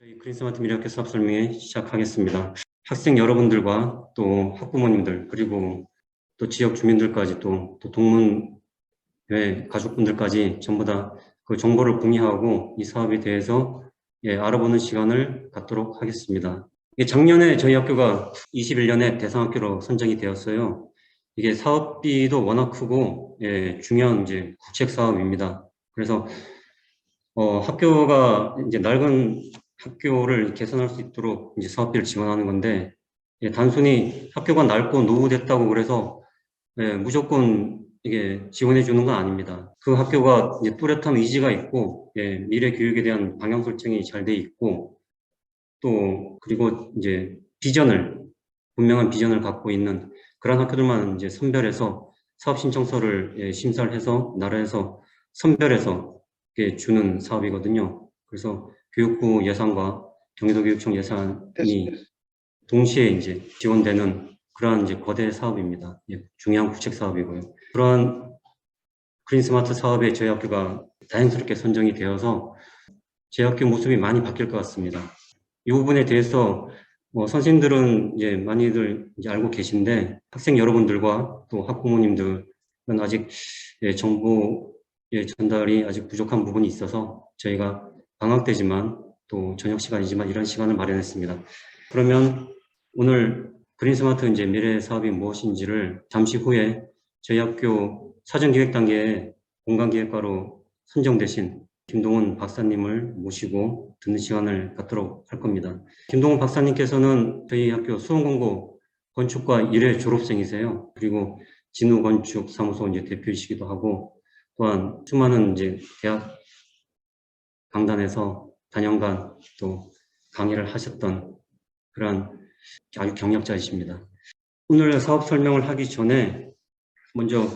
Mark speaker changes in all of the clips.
Speaker 1: 저희 그린스마트 미래학교 사업 설명회 시작하겠습니다. 학생 여러분들과 또 학부모님들 그리고 또 지역 주민들까지 또 동문회 가족분들까지 전부 다 그 정보를 공유하고 이 사업에 대해서 알아보는 시간을 갖도록 하겠습니다. 작년에 저희 학교가 21년에 대상학교로 선정이 되었어요. 이게 사업비도 워낙 크고 중요한 국책 사업입니다. 그래서 학교가 이제 낡은 학교를 개선할 수 있도록 이제 사업비를 지원하는 건데, 단순히 학교가 낡고 노후됐다고 그래서 무조건 이게 지원해 주는 건 아닙니다. 그 학교가 이제 뚜렷한 의지가 있고, 미래 교육에 대한 방향 설정이 잘 돼 있고, 또 그리고 이제 분명한 비전을 갖고 있는 그런 학교들만 이제 선별해서 사업 신청서를 심사를 해서 나라에서 선별해서 주는 사업이거든요. 그래서 교육부 예산과 경기도교육청 예산이 동시에 이제 지원되는 그러한 이제 거대 사업입니다. 중요한 국책 사업이고요. 그러한 그린스마트 사업에 저희 학교가 다행스럽게 선정이 되어서 제 학교 모습이 많이 바뀔 것 같습니다. 이 부분에 대해서 선생님들은 이제 많이들 이제 알고 계신데 학생 여러분들과 또 학부모님들은 아직 정보의 전달이 아직 부족한 부분이 있어서 저희가 방학 때지만 또 저녁 시간이지만 이런 시간을 마련했습니다. 그러면 오늘 그린스마트 이제 미래 사업이 무엇인지를 잠시 후에 저희 학교 사전기획 단계에 공간기획과로 선정되신 김동훈 박사님을 모시고 듣는 시간을 갖도록 할 겁니다. 김동훈 박사님께서는 저희 학교 수원공고 건축과 1회 졸업생이세요. 그리고 진우건축사무소 이제 대표이시기도 하고, 또한 수많은 이제 대학 강단에서 단연간 또 강의를 하셨던 그러한 아주 경력자이십니다. 오늘 사업 설명을 하기 전에 먼저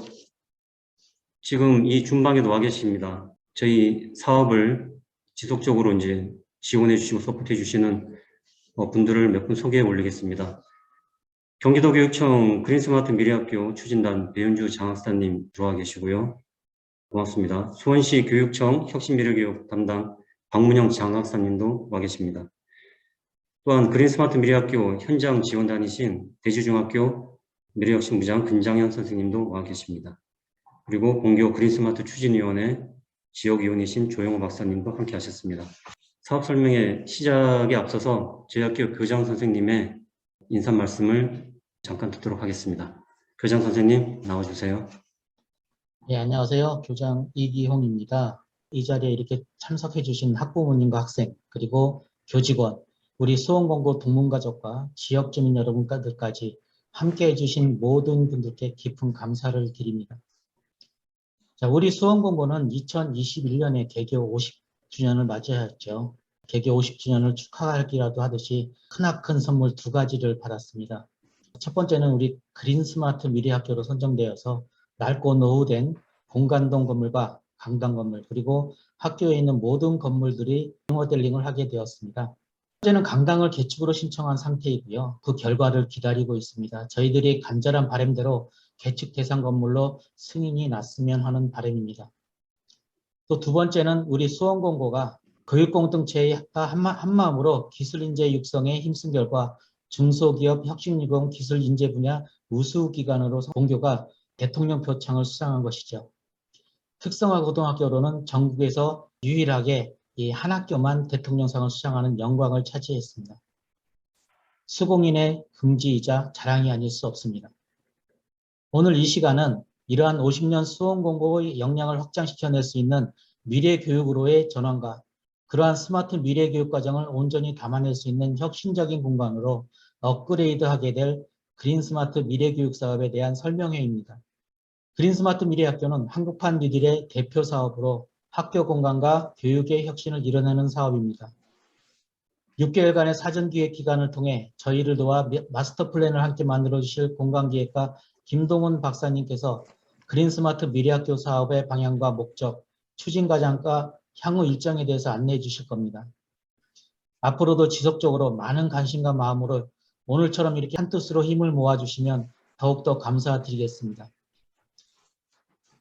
Speaker 1: 지금 이 중방에도 와 계십니다. 저희 사업을 지속적으로 이제 지원해 주시고 서포트해 주시는 분들을 몇 분 소개해 올리겠습니다. 경기도교육청 그린스마트 미래학교 추진단 배윤주 장학사님 들어와 계시고요. 고맙습니다. 수원시 교육청 혁신미래교육 담당 박문영 장학사님도 와 계십니다. 또한 그린스마트 미래학교 현장 지원단이신 대주중학교 미래혁신부장 근장현 선생님도 와 계십니다. 그리고 본교 그린스마트 추진위원회 지역위원이신 조영호 박사님도 함께 하셨습니다. 사업 설명회 시작에 앞서서 저희 학교 교장 선생님의 인사 말씀을 잠깐 듣도록 하겠습니다. 교장 선생님 나와주세요.
Speaker 2: 네, 안녕하세요. 교장 이기홍입니다. 이 자리에 이렇게 참석해 주신 학부모님과 학생, 그리고 교직원, 우리 수원공고 동문가족과 지역 주민 여러분들까지 함께 해주신 모든 분들께 깊은 감사를 드립니다. 자, 우리 수원공고는 2021년에 개교 50주년을 맞이하였죠. 개교 50주년을 축하하기라도 하듯이 크나큰 선물 2가지를 받았습니다. 첫 번째는 우리 그린스마트 미래학교로 선정되어서 낡고 노후된 본관동 건물과 강당 건물, 그리고 학교에 있는 모든 건물들이 리모델링을 하게 되었습니다. 현재는 강당을 개축으로 신청한 상태이고요. 그 결과를 기다리고 있습니다. 저희들이 간절한 바람대로 개축 대상 건물로 승인이 났으면 하는 바람입니다. 또 2번째는 우리 수원공고가 교육공동체가 한마음으로 기술인재 육성에 힘쓴 결과 중소기업 혁신유공 기술인재 분야 우수기관으로 공교가 대통령 표창을 수상한 것이죠. 특성화 고등학교로는 전국에서 유일하게 이 한 학교만 대통령상을 수상하는 영광을 차지했습니다. 수공인의 긍지이자 자랑이 아닐 수 없습니다. 오늘 이 시간은 이러한 50년 수원공고의 역량을 확장시켜낼 수 있는 미래교육으로의 전환과 그러한 스마트 미래교육 과정을 온전히 담아낼 수 있는 혁신적인 공간으로 업그레이드하게 될 그린스마트 미래교육 사업에 대한 설명회입니다. 그린스마트 미래학교는 한국판 뉴딜의 대표 사업으로 학교 공간과 교육의 혁신을 이뤄내는 사업입니다. 6개월간의 사전기획 기간을 통해 저희를 도와 마스터 플랜을 함께 만들어 주실 공간기획과 김동훈 박사님께서 그린스마트 미래학교 사업의 방향과 목적, 추진 과정과 향후 일정에 대해서 안내해 주실 겁니다. 앞으로도 지속적으로 많은 관심과 마음으로 오늘처럼 이렇게 한뜻으로 힘을 모아주시면 더욱더 감사드리겠습니다.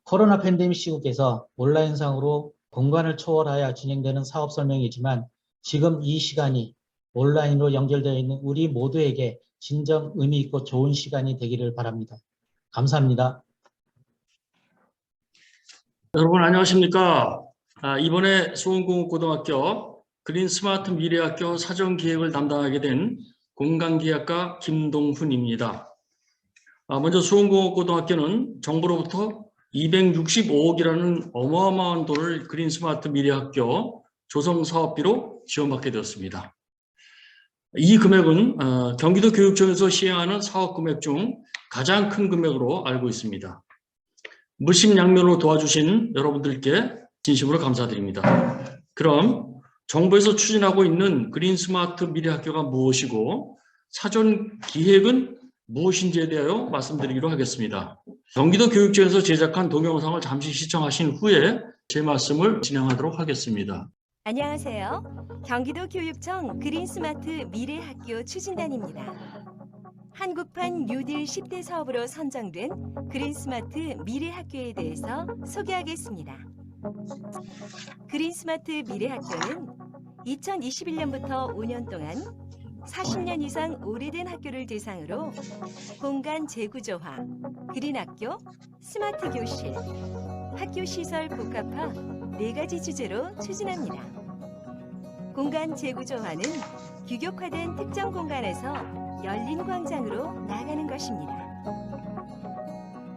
Speaker 2: 코로나 팬데믹 시국에서 온라인상으로 공간을 초월하여 진행되는 사업 설명이지만 지금 이 시간이 온라인으로 연결되어 있는 우리 모두에게 진정 의미 있고 좋은 시간이 되기를 바랍니다. 감사합니다.
Speaker 3: 여러분 안녕하십니까? 이번에 수원공업고등학교 그린스마트 미래학교 사전기획을 담당하게 된 공간기획과 김동훈입니다. 먼저 수원공업고등학교는 정부로부터 265억이라는 어마어마한 돈을 그린스마트 미래학교 조성사업비로 지원받게 되었습니다. 이 금액은 경기도 교육청에서 시행하는 사업 금액 중 가장 큰 금액으로 알고 있습니다. 물심양면으로 도와주신 여러분들께 진심으로 감사드립니다. 그럼 정부에서 추진하고 있는 그린스마트 미래학교가 무엇이고 사전 기획은 무엇인지에 대하여 말씀드리기로 하겠습니다. 경기도 교육청에서 제작한 동영상을 잠시 시청하신 후에 제 말씀을 진행하도록 하겠습니다.
Speaker 4: 안녕하세요. 경기도 교육청 그린스마트 미래학교 추진단입니다. 한국판 뉴딜 10대 사업으로 선정된 그린스마트 미래학교에 대해서 소개하겠습니다. 그린스마트 미래학교는 2021년부터 5년 동안 40년 이상 오래된 학교를 대상으로 공간 재구조화, 그린학교, 스마트 교실, 학교 시설 복합화 4가지 주제로 추진합니다. 공간 재구조화는 규격화된 특정 공간에서 열린 광장으로 나아가는 것입니다.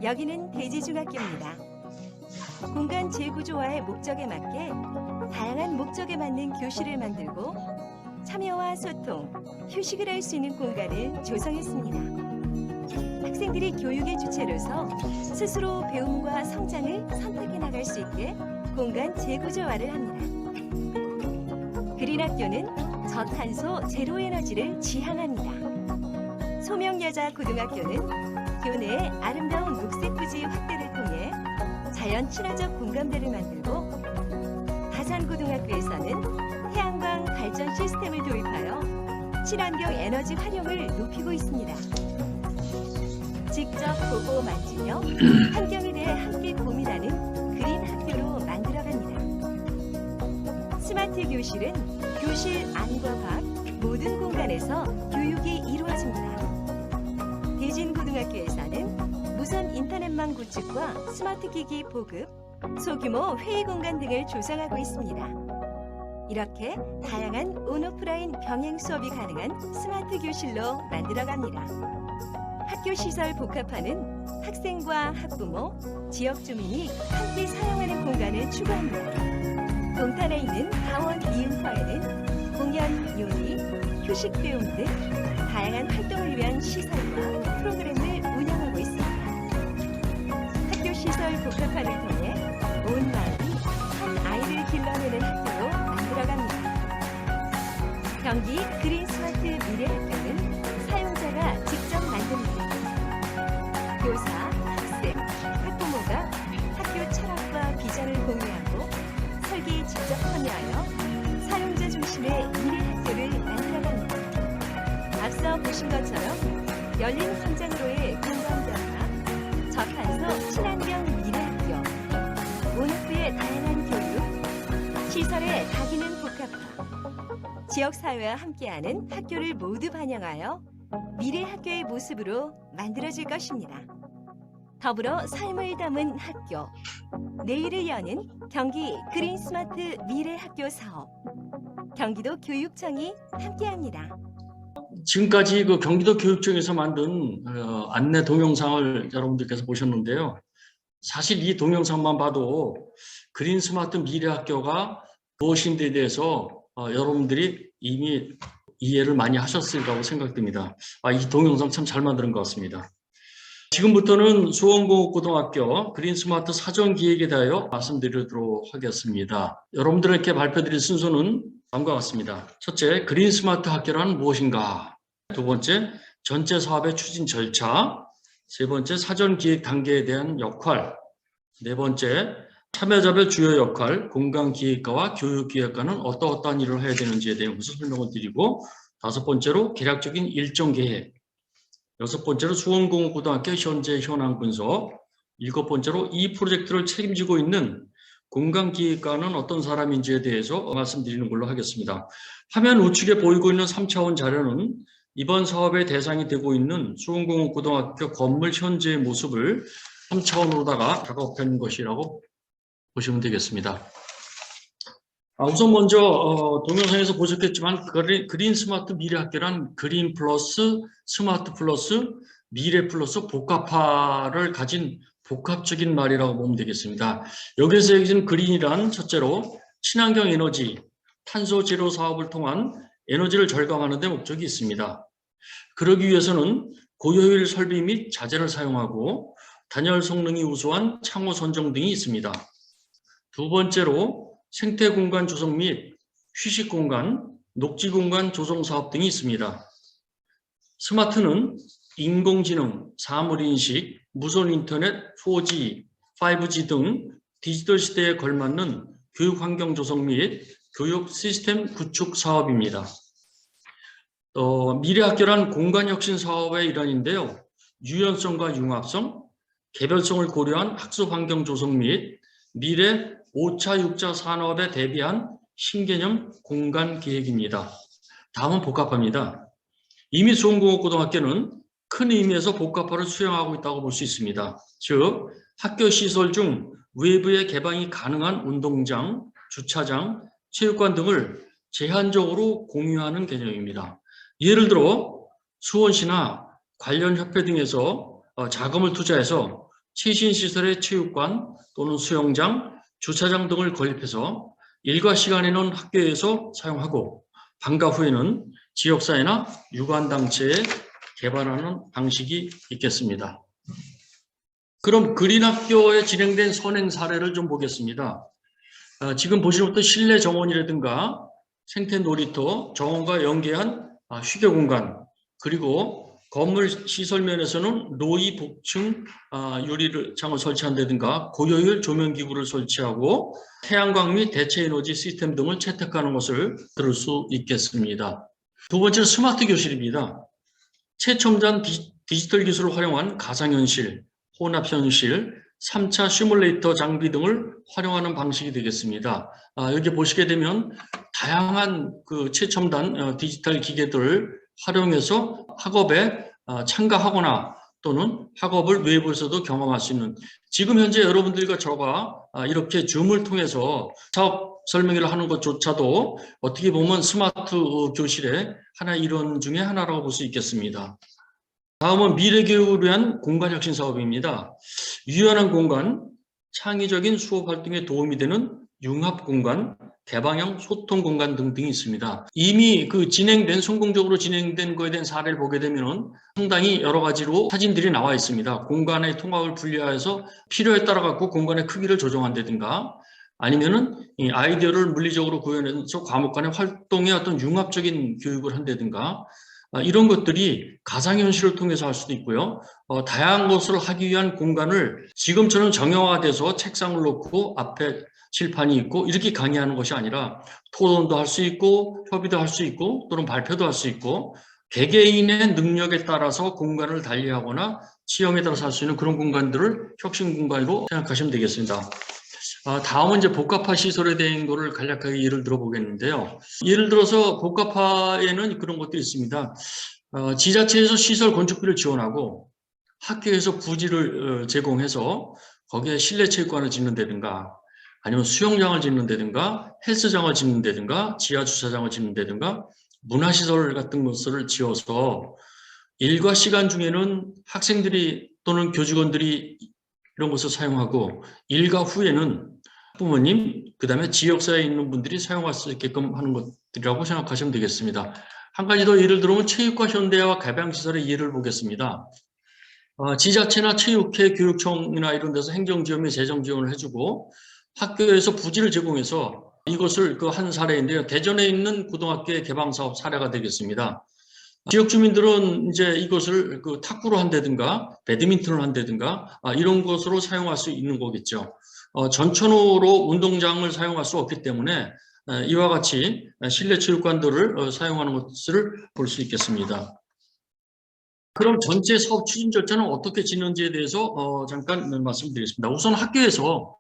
Speaker 4: 여기는 대지중학교입니다. 공간 재구조화의 목적에 맞게 다양한 목적에 맞는 교실을 만들고 참여와 소통, 휴식을 할 수 있는 공간을 조성했습니다. 학생들이 교육의 주체로서 스스로 배움과 성장을 선택해 나갈 수 있게 공간 재구조화를 합니다. 그린학교는 저탄소 제로에너지를 지향합니다. 소명여자고등학교는 교내의 아름다운 녹색 부지 확대를 통해 자연 친화적 공감대를 만들고, 다산고등학교에서는 태양광 발전 시스템을 도입하여 친환경 에너지 활용을 높이고 있습니다. 직접 보고 만지며 환경에 대해 함께 고민하는 그린 학교로 만들어갑니다. 스마트 교실은 교실 안과 밖 모든 공간에서 교육이 이루어집니다. 대진고등학교에서는 무선 인터넷망 구축과 스마트 기기 보급, 소규모 회의 공간 등을 조성하고 있습니다. 이렇게 다양한 온오프라인 병행 수업이 가능한 스마트 교실로 만들어갑니다. 학교 시설 복합화는 학생과 학부모, 지역 주민이 함께 사용하는 공간을 추구합니다. 동탄에 있는 강원 이은커에는 공연, 요리, 휴식 배움 등 다양한 활동을 위한 시설과 프로그램을 운영하고 있습니다. 학교 시설 복합화를 통해 온 마을이 한 아이를 길러내는 학교로 만들어갑니다. 경기 그린스마트 미래학교는 사용자가 직접 만듭니다. 교사, 학생, 학부모가 학교 철학과 비전을 공유하고 설계에 직접 참여하여 사용자 중심의 미래학교를 만들어갑니다. 앞서 보신 것처럼 열린 광장으로의 공간 변화, 저탄소 친환경 미래학교, 온오프의 다양한 교육, 시설의 다기능 복합화, 지역사회와 함께하는 학교를 모두 반영하여 미래학교의 모습으로 만들어질 것입니다. 더불어 삶을 담은 학교, 내일을 여는 경기 그린스마트 미래학교 사업, 경기도 교육청이 함께합니다.
Speaker 3: 지금까지 그 경기도 교육청에서 만든 안내 동영상을 여러분들께서 보셨는데요. 사실 이 동영상만 봐도 그린스마트 미래학교가 무엇인지에 대해서 여러분들이 이미 이해를 많이 하셨을 거라고 생각됩니다. 이 동영상 참 잘 만든 것 같습니다. 지금부터는 수원공업고등학교 그린스마트 사전기획에 대하여 말씀드리도록 하겠습니다. 여러분들에게 발표드릴 순서는 다음과 같습니다. 첫째, 그린스마트 학교란 무엇인가? 두 번째, 전체 사업의 추진 절차. 세 번째, 사전기획 단계에 대한 역할. 네 번째, 참여자별 주요 역할, 공간기획과와 교육기획과는 어떠한 일을 해야 되는지에 대한 것을 설명을 드리고, 다섯 번째로 개략적인 일정 계획, 여섯 번째로 수원공업고등학교 현재 현황 분석, 일곱 번째로 이 프로젝트를 책임지고 있는 공간기획관은 어떤 사람인지에 대해서 말씀드리는 걸로 하겠습니다. 화면 우측에 보이고 있는 3차원 자료는 이번 사업의 대상이 되고 있는 수원공업고등학교 건물 현재의 모습을 3차원으로다가 작업한 것이라고 보시면 되겠습니다. 우선 먼저 동영상에서 보셨겠지만 그린 스마트 미래학교란 그린 플러스 스마트 플러스 미래 플러스 복합화를 가진 복합적인 말이라고 보면 되겠습니다. 여기서 얘기하는 그린이란 첫째로 친환경 에너지, 탄소 제로 사업을 통한 에너지를 절감하는 데 목적이 있습니다. 그러기 위해서는 고효율 설비 및 자재를 사용하고 단열 성능이 우수한 창호 선정 등이 있습니다. 두 번째로 생태 공간 조성 및 휴식 공간, 녹지 공간 조성 사업 등이 있습니다. 스마트는 인공지능, 사물인식, 무선 인터넷, 4G, 5G 등 디지털 시대에 걸맞는 교육 환경 조성 및 교육 시스템 구축 사업입니다. 미래학교란 공간혁신 사업의 일환인데요. 유연성과 융합성, 개별성을 고려한 학습 환경 조성 및 미래 5차, 6차 산업에 대비한 신개념 공간 계획입니다. 다음은 복합화입니다. 이미 수원공업고등학교는 큰 의미에서 복합화를 수행하고 있다고 볼 수 있습니다. 즉, 학교 시설 중 외부의 개방이 가능한 운동장, 주차장, 체육관 등을 제한적으로 공유하는 개념입니다. 예를 들어 수원시나 관련 협회 등에서 자금을 투자해서 최신 시설의 체육관 또는 수영장, 주차장 등을 건립해서 일과 시간에는 학교에서 사용하고 방과 후에는 지역사회나 유관단체에 개발하는 방식이 있겠습니다. 그럼 그린학교에 진행된 선행 사례를 좀 보겠습니다. 지금 보시는 것도 실내 정원이라든가 생태 놀이터, 정원과 연계한 휴게 공간, 그리고 건물 시설면에서는 노이 복층 유리창을 설치한다든가 고효율 조명 기구를 설치하고 태양광 및 대체 에너지 시스템 등을 채택하는 것을 들을 수 있겠습니다. 두 번째는 스마트 교실입니다. 최첨단 디지털 기술을 활용한 가상현실, 혼합현실, 3차 시뮬레이터 장비 등을 활용하는 방식이 되겠습니다. 여기 보시게 되면 다양한 그 최첨단 디지털 기계들을 활용해서 학업에 참가하거나 또는 학업을 외부에서도 경험할 수 있는, 지금 현재 여러분들과 저가 이렇게 줌을 통해서 사업 설명회를 하는 것조차도 어떻게 보면 스마트 교실의 하나의 일원 중에 하나라고 볼 수 있겠습니다. 다음은 미래교육을 위한 공간혁신 사업입니다. 유연한 공간, 창의적인 수업 활동에 도움이 되는 융합공간, 개방형 소통 공간 등등이 있습니다. 이미 성공적으로 진행된 거에 대한 사례를 보게 되면 상당히 여러 가지로 사진들이 나와 있습니다. 공간의 통합을 분리해서 필요에 따라 갖고 공간의 크기를 조정한다든가 아니면은 이 아이디어를 물리적으로 구현해서 과목 간의 활동의 어떤 융합적인 교육을 한다든가 이런 것들이 가상현실을 통해서 할 수도 있고요. 다양한 것을 하기 위한 공간을 지금처럼 정형화돼서 책상을 놓고 앞에 칠판이 있고 이렇게 강의하는 것이 아니라 토론도 할 수 있고 협의도 할 수 있고 또는 발표도 할 수 있고 개개인의 능력에 따라서 공간을 달리하거나 지형에 따라서 할 수 있는 그런 공간들을 혁신 공간으로 생각하시면 되겠습니다. 다음은 이제 복합화 시설에 대한 거를 간략하게 예를 들어 보겠는데요. 예를 들어서 복합화에는 그런 것들이 있습니다. 지자체에서 시설 건축비를 지원하고 학교에서 부지를 제공해서 거기에 실내 체육관을 짓는다든가 아니면 수영장을 짓는다든가 헬스장을 짓는다든가 지하 주차장을 짓는다든가 문화시설 같은 것을 지어서 일과 시간 중에는 학생들이 또는 교직원들이 이런 것을 사용하고 일과 후에는 부모님, 그 다음에 지역사회에 있는 분들이 사용할 수 있게끔 하는 것들이라고 생각하시면 되겠습니다. 한 가지 더 예를 들면 체육과 현대화 개방시설의 예를 보겠습니다. 지자체나 체육회, 교육청이나 이런 데서 행정지원이 재정지원을 해주고 학교에서 부지를 제공해서 이것을 한 사례인데요. 대전에 있는 고등학교의 개방사업 사례가 되겠습니다. 지역 주민들은 이제 이것을 탁구로 한다든가 배드민턴을 한다든가 이런 것으로 사용할 수 있는 거겠죠. 전천후로 운동장을 사용할 수 없기 때문에 이와 같이 실내 체육관들을 사용하는 것을 볼 수 있겠습니다. 그럼 전체 사업 추진 절차는 어떻게 진행지에 대해서 잠깐 말씀드리겠습니다. 우선 학교에서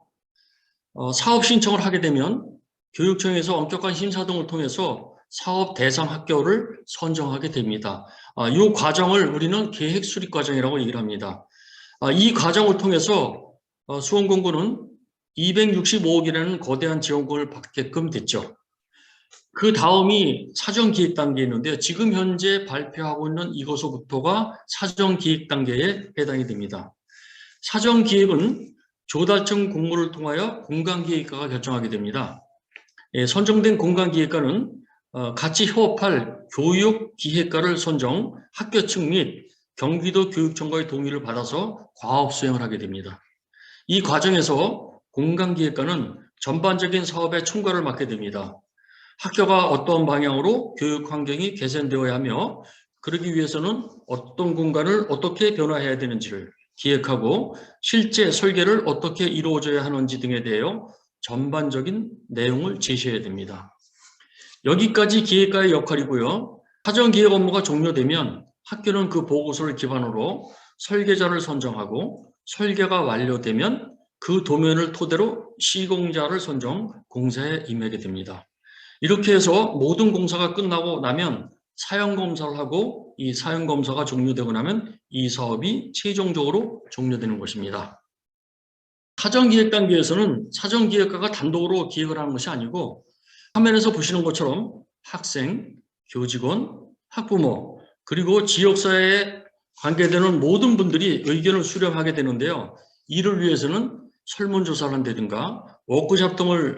Speaker 3: 사업 신청을 하게 되면 교육청에서 엄격한 심사 등을 통해서 사업 대상 학교를 선정하게 됩니다. 이 과정을 우리는 계획 수립 과정이라고 얘기를 합니다. 이 과정을 통해서 수원공고는 265억이라는 거대한 지원금을 받게끔 됐죠. 그 다음이 사전기획 단계였는데요. 지금 현재 발표하고 있는 이것서부터가 사전기획 단계에 해당이 됩니다. 사전기획은 조달청 공모를 통하여 공간기획과가 결정하게 됩니다. 선정된 공간기획과는 같이 협업할 교육기획과를 선정, 학교 측 및 경기도 교육청과의 동의를 받아서 과업 수행을 하게 됩니다. 이 과정에서 공간기획과는 전반적인 사업의 총괄을 맡게 됩니다. 학교가 어떤 방향으로 교육 환경이 개선되어야 하며 그러기 위해서는 어떤 공간을 어떻게 변화해야 되는지를 기획하고 실제 설계를 어떻게 이루어져야 하는지 등에 대하여 전반적인 내용을 제시해야 됩니다. 여기까지 기획과의 역할이고요. 사전기획 업무가 종료되면 학교는 그 보고서를 기반으로 설계자를 선정하고 설계가 완료되면 그 도면을 토대로 시공자를 선정, 공사에 임하게 됩니다. 이렇게 해서 모든 공사가 끝나고 나면 사용검사를 하고 이 사용검사가 종료되고 나면 이 사업이 최종적으로 종료되는 것입니다. 사전기획 단계에서는 사전기획과가 단독으로 기획을 하는 것이 아니고 화면에서 보시는 것처럼 학생, 교직원, 학부모 그리고 지역사회에 관계되는 모든 분들이 의견을 수렴하게 되는데요. 이를 위해서는 설문조사를 한다든가 워크숍 등을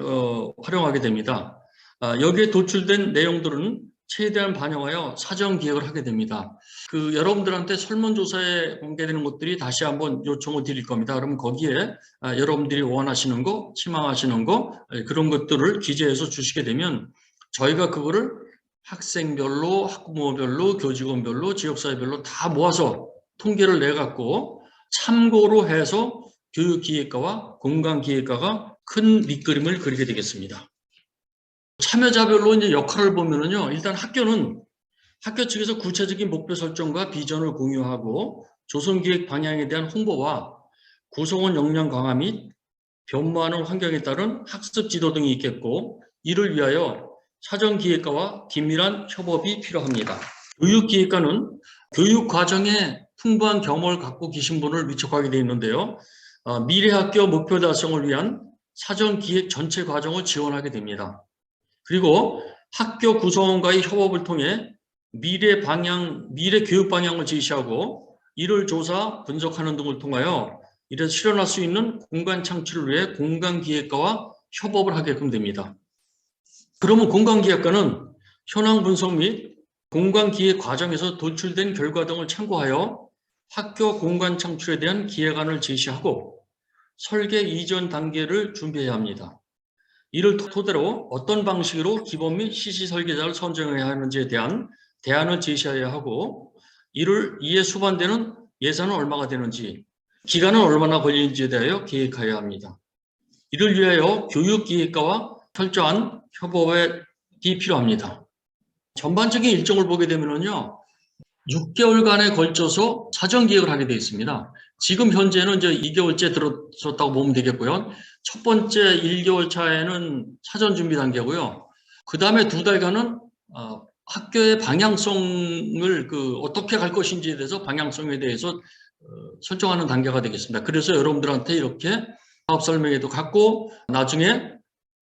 Speaker 3: 활용하게 됩니다. 여기에 도출된 내용들은 최대한 반영하여 사전 기획을 하게 됩니다. 여러분들한테 설문조사에 공개되는 것들이 다시 한번 요청을 드릴 겁니다. 그러면 거기에 여러분들이 원하시는 거, 희망하시는 거 그런 것들을 기재해서 주시게 되면 저희가 그거를 학생별로, 학부모별로, 교직원별로, 지역사회별로 다 모아서 통계를 내갖고 참고로 해서 교육기획과와 공간기획과가 큰 밑그림을 그리게 되겠습니다. 참여자별로 이제 역할을 보면은요, 일단 학교는 학교 측에서 구체적인 목표 설정과 비전을 공유하고 조성기획 방향에 대한 홍보와 구성원 역량 강화 및 변모하는 환경에 따른 학습 지도 등이 있겠고, 이를 위하여 사전기획과와 긴밀한 협업이 필요합니다. 교육기획과는 교육 과정에 풍부한 경험을 갖고 계신 분을 위촉하게 되어 있는데요. 미래학교 목표 달성을 위한 사전기획 전체 과정을 지원하게 됩니다. 그리고 학교 구성원과의 협업을 통해 미래 교육 방향을 제시하고 이를 조사, 분석하는 등을 통하여 이를 실현할 수 있는 공간 창출을 위해 공간기획과와 협업을 하게끔 됩니다. 그러면 공간기획과는 현황 분석 및 공간기획 과정에서 도출된 결과 등을 참고하여 학교 공간 창출에 대한 기획안을 제시하고 설계 이전 단계를 준비해야 합니다. 이를 토대로 어떤 방식으로 기본 및 시시 설계자를 선정해야 하는지에 대한 대안을 제시해야 하고 이에 수반되는 예산은 얼마가 되는지 기간은 얼마나 걸리는지에 대하여 계획해야 합니다. 이를 위하여 교육기획과와 철저한 협업이 필요합니다. 전반적인 일정을 보게 되면요, 6개월간에 걸쳐서 사전기획을 하게 되어 있습니다. 지금 현재는 이제 2개월째 들어섰다고 보면 되겠고요. 첫 번째 1개월 차에는 사전 준비 단계고요. 그 다음에 2달간은 학교의 방향성을 어떻게 갈 것인지에 대해서 방향성에 대해서 설정하는 단계가 되겠습니다. 그래서 여러분들한테 이렇게 사업 설명회도 갖고 나중에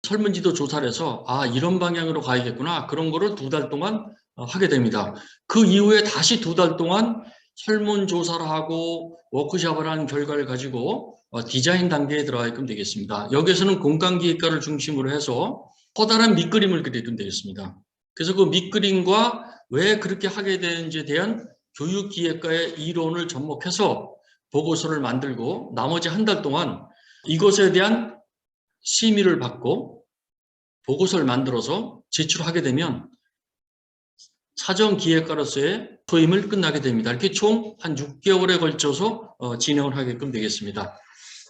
Speaker 3: 설문지도 조사를 해서 이런 방향으로 가야겠구나 그런 거를 2달 동안 하게 됩니다. 그 이후에 다시 2달 동안 설문조사를 하고 워크숍을 한 결과를 가지고 디자인 단계에 들어가게끔 되겠습니다. 여기에서는 공간기획과를 중심으로 해서 커다란 밑그림을 그리게끔 되겠습니다. 그래서 그 밑그림과 왜 그렇게 하게 되는지에 대한 교육기획과의 이론을 접목해서 보고서를 만들고 나머지 한 달 동안 이것에 대한 심의를 받고 보고서를 만들어서 제출하게 되면 사전기획과로서의 소임을 끝나게 됩니다. 이렇게 총 한 6개월에 걸쳐서 진행을 하게끔 되겠습니다.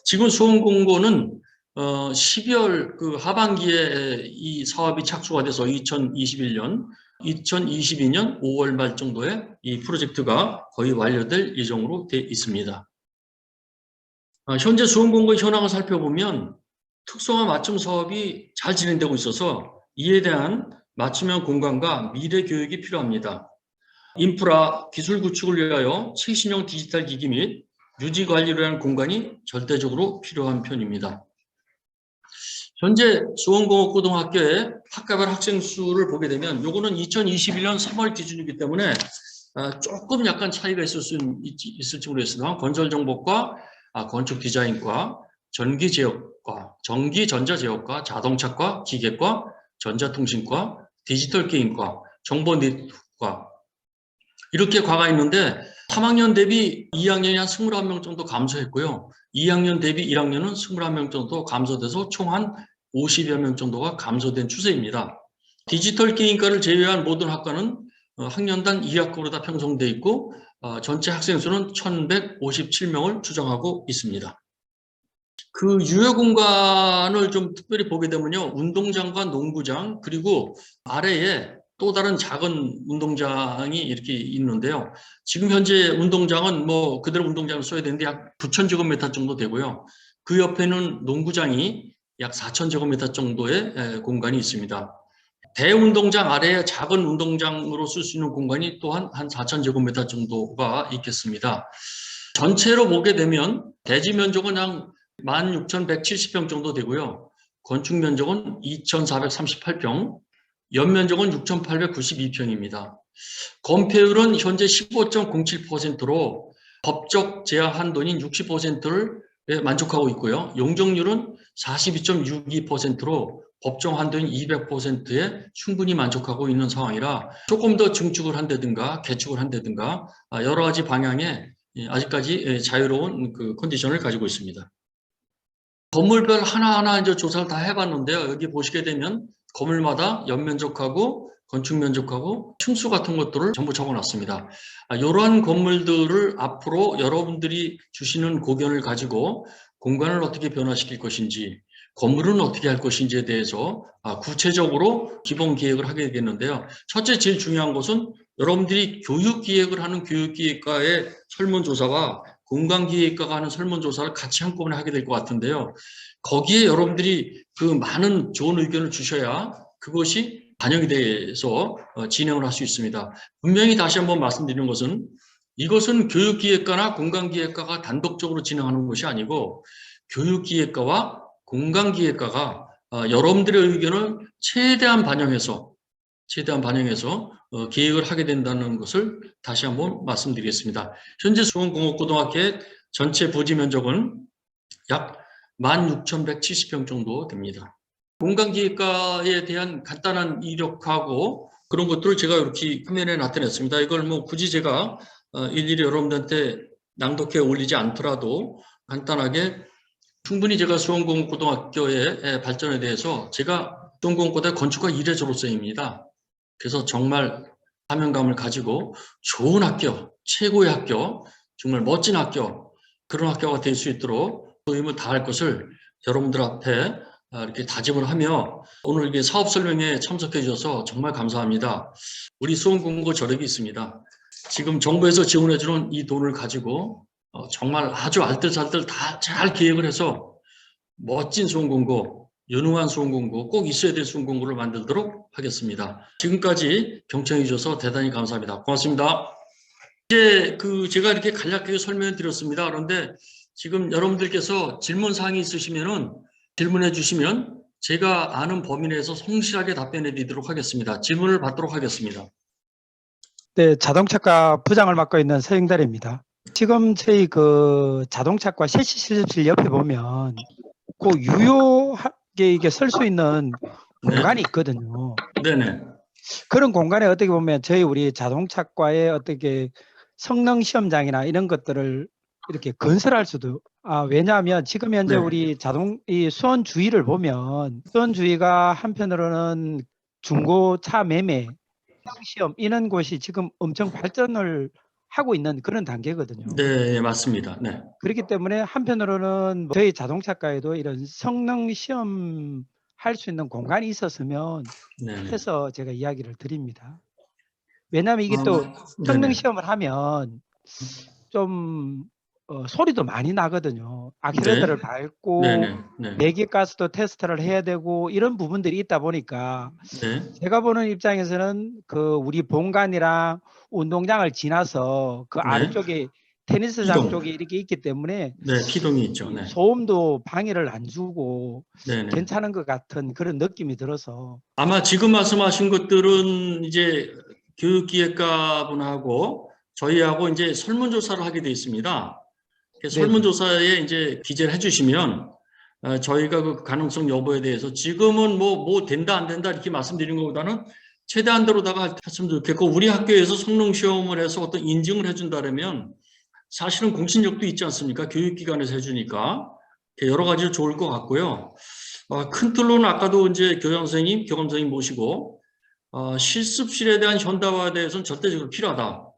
Speaker 3: 지금 수원공고는 12월 하반기에 이 사업이 착수가 돼서 2022년 5월 말 정도에 이 프로젝트가 거의 완료될 예정으로 되어 있습니다. 현재 수원공고 현황을 살펴보면 특성화 맞춤 사업이 잘 진행되고 있어서 이에 대한 맞춤형 공간과 미래 교육이 필요합니다. 인프라, 기술 구축을 위하여 최신형 디지털 기기 및 유지 관리를 위한 공간이 절대적으로 필요한 편입니다. 현재 수원공업고등학교의 학과별 학생 수를 보게 되면 요거는 2021년 3월 기준이기 때문에 조금 약간 차이가 있을지 모르겠습니다. 건설정보과, 건축디자인과, 전기제어과, 전기전자제어과, 자동차과, 기계과, 전자통신과, 디지털게임과, 정보네트워크과 이렇게 과가 있는데 3학년 대비 2학년이 한 21명 정도 감소했고요. 2학년 대비 1학년은 21명 정도 감소돼서 총 한 50여 명 정도가 감소된 추세입니다. 디지털 게임과를 제외한 모든 학과는 학년당 2학급으로 다 편성되어 있고 전체 학생 수는 1,157명을 추정하고 있습니다. 그 유효 공간을 좀 특별히 보게 되면요. 운동장과 농구장 그리고 아래에 또 다른 작은 운동장이 이렇게 있는데요. 지금 현재 운동장은 뭐 그대로 운동장을 써야 되는데 약 9,000제곱미터 정도 되고요. 그 옆에는 농구장이 약 4,000제곱미터 정도의 공간이 있습니다. 대운동장 아래에 작은 운동장으로 쓸 수 있는 공간이 또한 한 4,000제곱미터 정도가 있겠습니다. 전체로 보게 되면 대지 면적은 한 16,170평 정도 되고요. 건축 면적은 2,438평, 연면적은 6,892평입니다. 건폐율은 현재 15.07%로 법적 제한 한도인 60%를 만족하고 있고요. 용적률은 42.62%로 법정 한도인 200%에 충분히 만족하고 있는 상황이라 조금 더 증축을 한다든가 개축을 한다든가 여러 가지 방향에 아직까지 자유로운 그 컨디션을 가지고 있습니다. 건물별 하나하나 이제 조사를 다 해봤는데요. 여기 보시게 되면 건물마다 연면적하고 건축 면적하고 층수 같은 것들을 전부 적어놨습니다. 이러한 건물들을 앞으로 여러분들이 주시는 고견을 가지고 공간을 어떻게 변화시킬 것인지 건물은 어떻게 할 것인지에 대해서 구체적으로 기본 기획을 하게 되겠는데요. 첫째 제일 중요한 것은 여러분들이 교육기획을 하는 교육기획과의 설문조사와 공간기획과가 하는 설문조사를 같이 한꺼번에 하게 될 것 같은데요. 거기에 여러분들이 그 많은 좋은 의견을 주셔야 그것이 반영이 돼서 진행을 할 수 있습니다. 분명히 다시 한번 말씀드리는 것은 이것은 교육기획과나 공간기획과가 단독적으로 진행하는 것이 아니고 교육기획과와 공간기획과가 여러분들의 의견을 최대한 반영해서 기획을 하게 된다는 것을 다시 한번 말씀드리겠습니다. 현재 수원공업고등학교의 전체 부지 면적은 약 16,170평 정도 됩니다. 공간기획과에 대한 간단한 이력하고 그런 것들을 제가 이렇게 화면에 나타냈습니다. 이걸 뭐 굳이 제가 일일이 여러분들한테 낭독해 올리지 않더라도 간단하게 충분히 제가 수원공업고등학교의 발전에 대해서 제가 수원공업고대 건축과 이례조로서입니다. 그래서 정말 사명감을 가지고 좋은 학교, 최고의 학교, 정말 멋진 학교, 그런 학교가 될 수 있도록 소임을 다할 것을 여러분들 앞에 이렇게 다짐을 하며 오늘 이렇게 사업 설명에 참석해 주셔서 정말 감사합니다. 우리 수원공고 저력이 있습니다. 지금 정부에서 지원해 주는 이 돈을 가지고 정말 아주 알뜰살뜰 다 잘 계획을 해서 멋진 수원공고, 유능한 수원공고, 꼭 있어야 될 수원공고를 만들도록 하겠습니다. 지금까지 경청해 주셔서 대단히 감사합니다. 고맙습니다. 이제 제가 이렇게 간략하게 설명을 드렸습니다. 그런데 지금 여러분들께서 질문 사항이 있으시면은 질문해 주시면 제가 아는 범위 내에서 성실하게 답변해 드리도록 하겠습니다. 질문을 받도록 하겠습니다.
Speaker 5: 네, 자동차과 부장을 맡고 있는 서영달입니다. 지금 저희 자동차과 실시 실습실 옆에 보면 유효하게 이게 설 수 있는 공간이 있거든요.
Speaker 3: 네네.
Speaker 5: 그런 공간에 어떻게 보면 우리 자동차과의 어떻게 성능 시험장이나 이런 것들을 이렇게 건설할 수도 왜냐하면 지금 현재
Speaker 3: 네.
Speaker 5: 우리 이 수원 주위를 보면 수원 주위가 한편으로는 중고차 매매 시험 이런 곳이 지금 엄청 발전을 하고 있는 그런 단계거든요.
Speaker 3: 네, 맞습니다. 네.
Speaker 5: 그렇기 때문에 한편으로는 저희 자동차과에도 이런 성능 시험 할 수 있는 공간이 있었으면
Speaker 3: 네네.
Speaker 5: 해서 제가 이야기를 드립니다. 왜냐하면 이게 또 성능
Speaker 3: 네네.
Speaker 5: 시험을 하면 좀 소리도 많이 나거든요. 악셀레터를 밟고
Speaker 3: 네네. 네.
Speaker 5: 배기가스도 테스트를 해야 되고 이런 부분들이 있다 보니까
Speaker 3: 네.
Speaker 5: 제가 보는 입장에서는 그 우리 본관이랑 운동장을 지나서 그
Speaker 3: 네.
Speaker 5: 아래쪽에 테니스장
Speaker 3: 피동.
Speaker 5: 쪽에 이렇게 있기 때문에
Speaker 3: 네. 피동이 있죠.
Speaker 5: 이
Speaker 3: 네.
Speaker 5: 소음도 방해를 안 주고
Speaker 3: 네네.
Speaker 5: 괜찮은 것 같은 그런 느낌이 들어서
Speaker 3: 아마 지금 말씀하신 것들은 이제 교육기획과분하고 저희하고 이제 설문조사를 하게 돼 있습니다.
Speaker 5: 네네.
Speaker 3: 설문조사에 이제 기재를 해주시면 저희가 그 가능성 여부에 대해서 지금은 뭐 된다 안 된다 이렇게 말씀드리는 것보다는 최대한대로다가 했으면 좋겠고 우리 학교에서 성능 시험을 해서 어떤 인증을 해준다면 사실은 공신력도 있지 않습니까? 교육기관에서 해주니까 여러 가지로 좋을 것 같고요. 큰 틀로는 아까도 이제 교장 선생님, 교감 선생님 모시고 실습실에 대한 현대화에 대해서는 절대적으로 필요하다.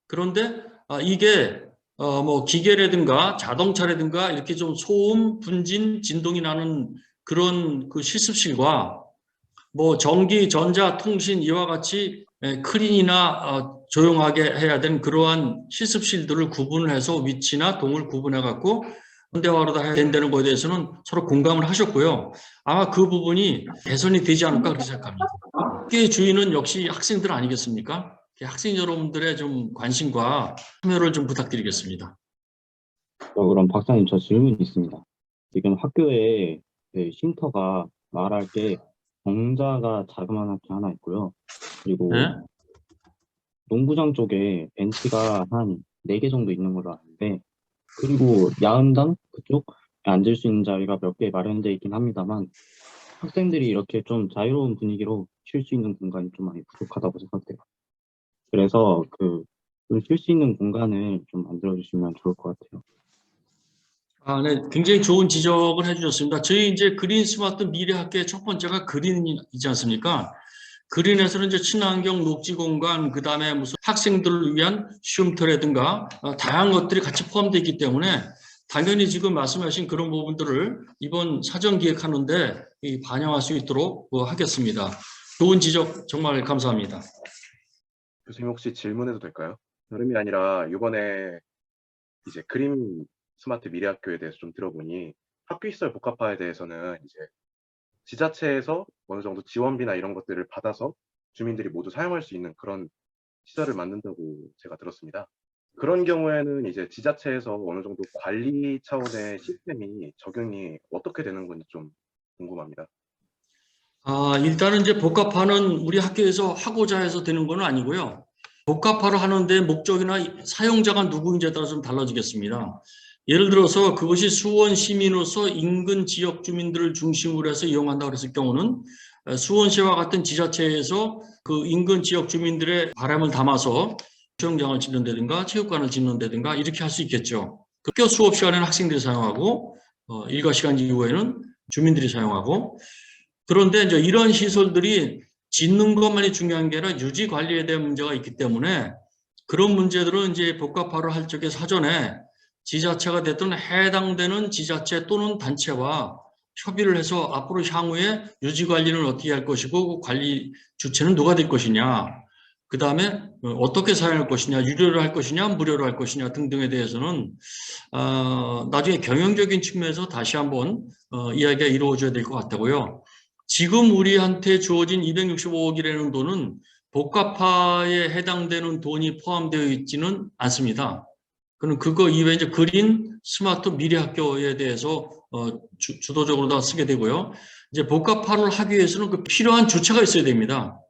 Speaker 3: 그런데 이게 뭐 기계라든가 자동차라든가 이렇게 좀 소음, 분진, 진동이 나는 그런 그 실습실과 뭐 전기, 전자, 통신 이와 같이 클린이나 조용하게 해야 되는 그러한 실습실들을 구분을 해서 위치나 동을 구분해 갖고 현대화로 다 해야 된다는 것에 대해서는 서로 공감을 하셨고요. 아마 그 부분이 개선이 되지 않을까 그렇게 생각합니다. 학교의 주인은 역시 학생들 아니겠습니까? 학생 여러분들의 좀 관심과 참여를 좀 부탁드리겠습니다.
Speaker 6: 그럼 박사님 저 질문이 있습니다. 지금 학교에 쉼터가 말할 게 정자가 자그마하게 하나 있고요. 그리고
Speaker 3: 네?
Speaker 6: 농구장 쪽에 벤치가 한 4개 정도 있는 걸로 아는데 그리고 야음당 그쪽 앉을 수 있는 자리가 몇 개 마련되어 있긴 합니다만 학생들이 이렇게 좀 자유로운 분위기로 쉴 수 있는 공간이 좀 많이 부족하다고 생각돼요. 그래서 좀 쉴 수 있는 공간을 좀 만들어 주시면 좋을 것 같아요.
Speaker 3: 네, 굉장히 좋은 지적을 해주셨습니다. 저희 이제 그린 스마트 미래 학교의 첫 번째가 그린이지 않습니까? 그린에서는 이제 친환경 녹지 공간, 그 다음에 무슨 학생들을 위한 쉼터라든가 다양한 것들이 같이 포함되어 있기 때문에 당연히 지금 말씀하신 그런 부분들을 이번 사전 기획하는데 반영할 수 있도록 하겠습니다. 좋은 지적 정말 감사합니다.
Speaker 7: 교수님 혹시 질문해도 될까요? 다름이 아니라 이번에 이제 그린 스마트 미래학교에 대해서 좀 들어보니 학교시설 복합화에 대해서는 이제 지자체에서 어느 정도 지원비나 이런 것들을 받아서 주민들이 모두 사용할 수 있는 그런 시설을 만든다고 제가 들었습니다. 그런 경우에는 이제 지자체에서 어느 정도 관리 차원의 시스템이 적용이 어떻게 되는 건지 좀 궁금합니다.
Speaker 3: 일단은 이제 복합화는 우리 학교에서 하고자 해서 되는 건 아니고요. 복합화를 하는데 목적이나 사용자가 누구인지에 따라 좀 달라지겠습니다. 예를 들어서 그것이 수원 시민으로서 인근 지역 주민들을 중심으로 해서 이용한다고 했을 경우는 수원시와 같은 지자체에서 그 인근 지역 주민들의 바람을 담아서 수영장을 짓는다든가 체육관을 짓는다든가 이렇게 할 수 있겠죠. 학교 수업 시간에는 학생들이 사용하고 일과 시간 이후에는 주민들이 사용하고 그런데 이제 이런 시설들이 짓는 것만이 중요한 게 아니라 유지 관리에 대한 문제가 있기 때문에 그런 문제들은 이제 복합화를 할 적에 사전에 지자체가 됐든 해당되는 지자체 또는 단체와 협의를 해서 앞으로 향후에 유지 관리는 어떻게 할 것이고 관리 주체는 누가 될 것이냐, 그 다음에 어떻게 사용할 것이냐, 유료로 할 것이냐, 무료로 할 것이냐 등등에 대해서는 나중에 경영적인 측면에서 다시 한번 이야기가 이루어져야 될 것 같다고요. 지금 우리한테 주어진 265억이라는 돈은 복합화에 해당되는 돈이 포함되어 있지는 않습니다. 그럼 그거 이외에 이제 그린 스마트 미래 학교에 대해서 주도적으로 다 쓰게 되고요. 이제 복합화를 하기 위해서는 그 필요한 주체가 있어야 됩니다.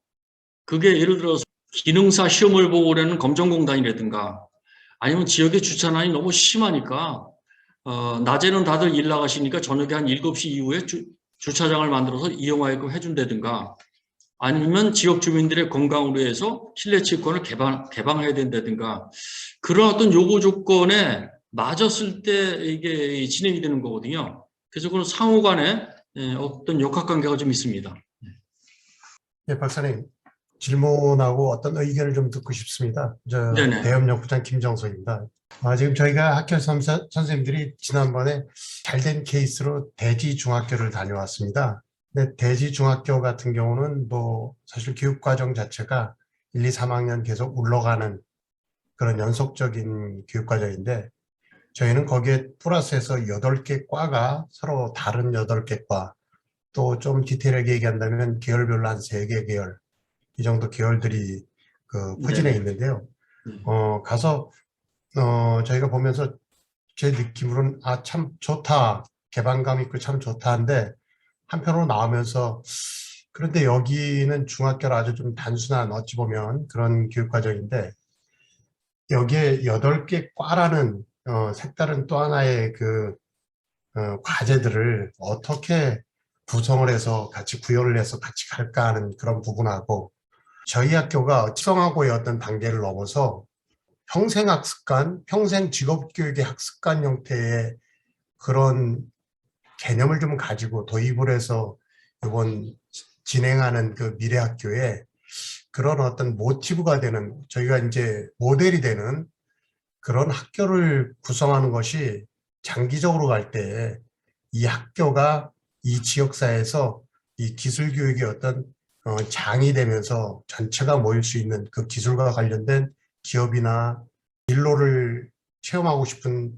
Speaker 3: 그게 예를 들어서 기능사 시험을 보고 오려는 검정공단이라든가 아니면 지역의 주차난이 너무 심하니까 낮에는 다들 일 나가시니까 저녁에 한 7시 이후에 주차장을 만들어서 이용하게끔 해준다든가 아니면 지역 주민들의 건강을 위해서 실내 체육관을 개방해야 된다든가 그런 어떤 요구 조건에 맞았을 때 이게 진행이 되는 거거든요. 그래서 그런 상호 간에 어떤 역학관계가 좀 있습니다.
Speaker 8: 네, 박사님 질문하고 어떤 의견을 좀 듣고 싶습니다.
Speaker 3: 네네.
Speaker 8: 대협력부장 김정석입니다. 지금 저희가 학교 선생님들이 지난번에 잘된 케이스로 대지중학교를 다녀왔습니다. 근데 대지중학교 같은 경우는 뭐 사실 교육과정 자체가 1, 2, 3학년 계속 올라가는 그런 연속적인 교육과정인데 저희는 거기에 플러스해서 8개 과가 서로 다른 8개 과, 또 좀 디테일하게 얘기한다면 계열별로 한 3개 계열, 이 정도 계열들이 그 부진해
Speaker 3: 네.
Speaker 8: 있는데요. 가서 저희가 보면서 제 느낌으로는 아, 참 좋다, 개방감 있고 참 좋다 한데, 한편으로 나오면서 그런데 여기는 중학교라 아주 좀 단순한 어찌 보면 그런 교육과정인데, 여기에 8개 과라는 색다른 또 하나의 그 과제들을 어떻게 구성을 해서 같이 구현을 해서 같이 갈까 하는 그런 부분하고, 저희 학교가 특성화고의 어떤 단계를 넘어서 평생학습관, 평생 직업교육의 학습관 형태의 그런 개념을 좀 가지고 도입을 해서 이번 진행하는 그 미래학교에 그런 어떤 모티브가 되는, 저희가 이제 모델이 되는 그런 학교를 구성하는 것이 장기적으로 갈 때 이 학교가 이 지역사회에서 이 기술교육의 어떤 장이 되면서 전체가 모일 수 있는 그 기술과 관련된 기업이나 진로를 체험하고 싶은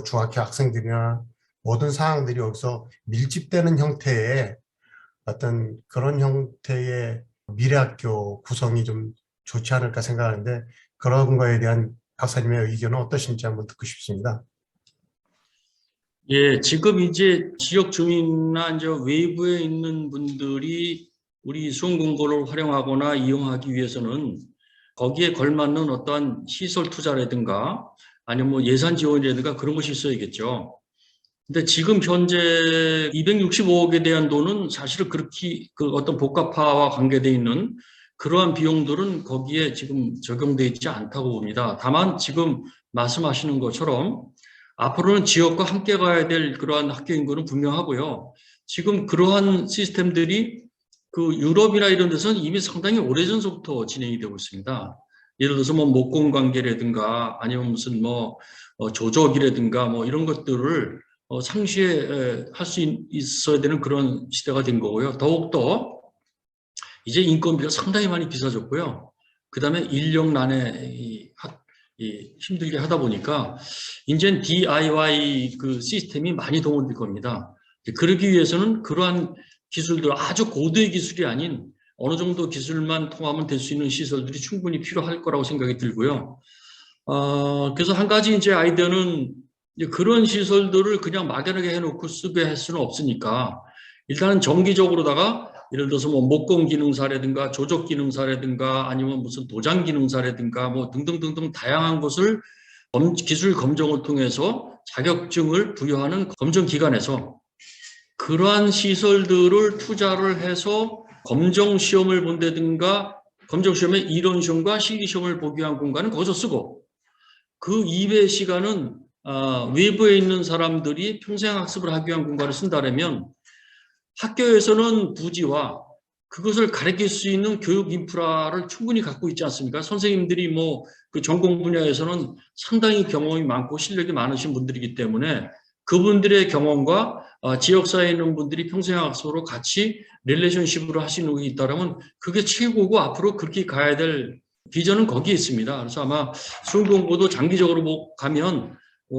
Speaker 8: 중학교 학생들이나 모든 상황들이 여기서 밀집되는 형태의 어떤 그런 형태의 미래학교 구성이 좀 좋지 않을까 생각하는데, 그런 거에 대한 박사님의 의견은 어떠신지 한번 듣고 싶습니다.
Speaker 3: 예, 지금 이제 지역 주민이나 이제 외부에 있는 분들이 우리 수원공고를 활용하거나 이용하기 위해서는 거기에 걸맞는 어떠한 시설 투자라든가 아니면 뭐 예산 지원이라든가 그런 것이 있어야겠죠. 근데 지금 현재 265억에 대한 돈은 사실은 그렇게 그 어떤 복합화와 관계되어 있는 그러한 비용들은 거기에 지금 적용되어 있지 않다고 봅니다. 다만 지금 말씀하시는 것처럼 앞으로는 지역과 함께 가야 될 그러한 학교 인구는 분명하고요. 지금 그러한 시스템들이 그 유럽이나 이런 데서는 이미 상당히 오래전부터 진행이 되고 있습니다. 예를 들어서 뭐 목공 관계라든가 아니면 무슨 뭐 조적이라든가 뭐 이런 것들을 상시에 할 수 있어야 되는 그런 시대가 된 거고요. 더욱더 이제 인건비가 상당히 많이 비싸졌고요. 그 다음에 인력난에 힘들게 하다 보니까 이제는 DIY 그 시스템이 많이 동원될 겁니다. 그러기 위해서는 그러한 기술들, 아주 고도의 기술이 아닌 어느 정도 기술만 통하면 될 수 있는 시설들이 충분히 필요할 거라고 생각이 들고요. 그래서 한 가지 이제 아이디어는 이제 그런 시설들을 그냥 막연하게 해놓고 쓰게 할 수는 없으니까 일단은 정기적으로다가 예를 들어서 뭐 목공 기능사라든가 조적 기능사라든가 아니면 무슨 도장 기능사라든가 뭐 등등등등 다양한 것을 기술 검정을 통해서 자격증을 부여하는 검정 기관에서 그러한 시설들을 투자를 해서 검정 시험을 본다든가 검정 시험의 이론 시험과 실기 시험을 보기 위한 공간은 거기서 쓰고, 그 이외의 시간은 외부에 있는 사람들이 평생 학습을 하기 위한 공간을 쓴다면 학교에서는 부지와 그것을 가르칠 수 있는 교육 인프라를 충분히 갖고 있지 않습니까? 선생님들이 뭐 그 전공 분야에서는 상당히 경험이 많고 실력이 많으신 분들이기 때문에 그분들의 경험과 지역사회에 있는 분들이 평생학습으로 같이 릴레이션십으로 하시는 게 있다면 그게 최고고 앞으로 그렇게 가야 될 비전은 거기에 있습니다. 그래서 아마 수원공고도 장기적으로 가면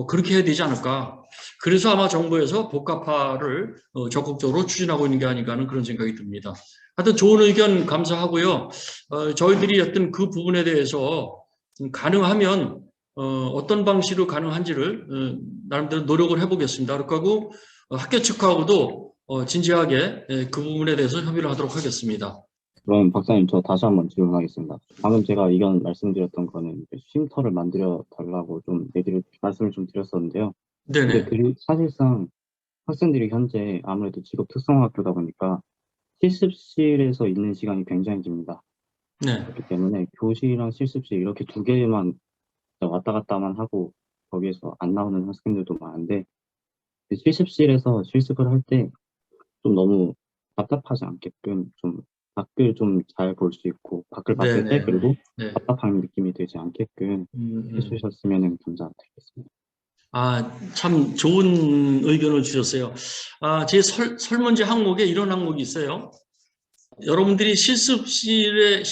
Speaker 3: 그렇게 해야 되지 않을까. 그래서 아마 정부에서 복합화를 적극적으로 추진하고 있는 게 아닌가 하는 그런 생각이 듭니다. 하여튼 좋은 의견 감사하고요. 저희들이 어떤 그 부분에 대해서 가능하면 어떤 방식으로 가능한지를 나름대로 노력을 해보겠습니다. 그리고 학교 측하고도 진지하게 그 부분에 대해서 협의를 하도록 하겠습니다.
Speaker 6: 그럼 박사님, 저 다시 한번 질문하겠습니다. 방금 제가 의견 말씀드렸던 거는 쉼터를 만들어 달라고 좀 말씀을 좀 드렸었는데요.
Speaker 3: 네네.
Speaker 6: 근데 사실상 학생들이 현재 아무래도 직업 특성학교다 보니까 실습실에서 있는 시간이 굉장히 깁니다.
Speaker 3: 네.
Speaker 6: 그렇기 때문에 교실이랑 실습실 이렇게 두 개만 왔다 갔다만 하고 거기에서 안 나오는 학생들도 많은데, 실습실에서 실습을 할 때 좀 너무 답답하지 않게끔 좀 밖을 좀 잘 볼 수 있고 밖을 봤을 때 그리고
Speaker 3: 네.
Speaker 6: 답답한 느낌이 들지 않게끔 해주셨으면 감사드리겠습니다.
Speaker 3: 참 좋은 의견을 주셨어요. 제 설문지 항목에 이런 항목이 있어요. 여러분들이 실습실에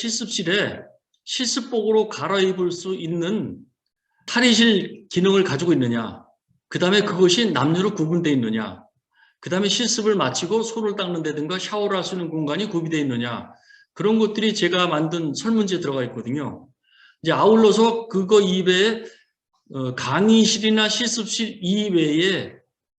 Speaker 3: 실습복으로 갈아입을 수 있는 탈의실 기능을 가지고 있느냐. 그다음에 그것이 남녀로 구분되어 있느냐, 그다음에 실습을 마치고 손을 닦는다든가 샤워를 할 수 있는 공간이 구비되어 있느냐, 그런 것들이 제가 만든 설문지에 들어가 있거든요. 이제 아울러서 그거 이외에 강의실이나 실습실 이외에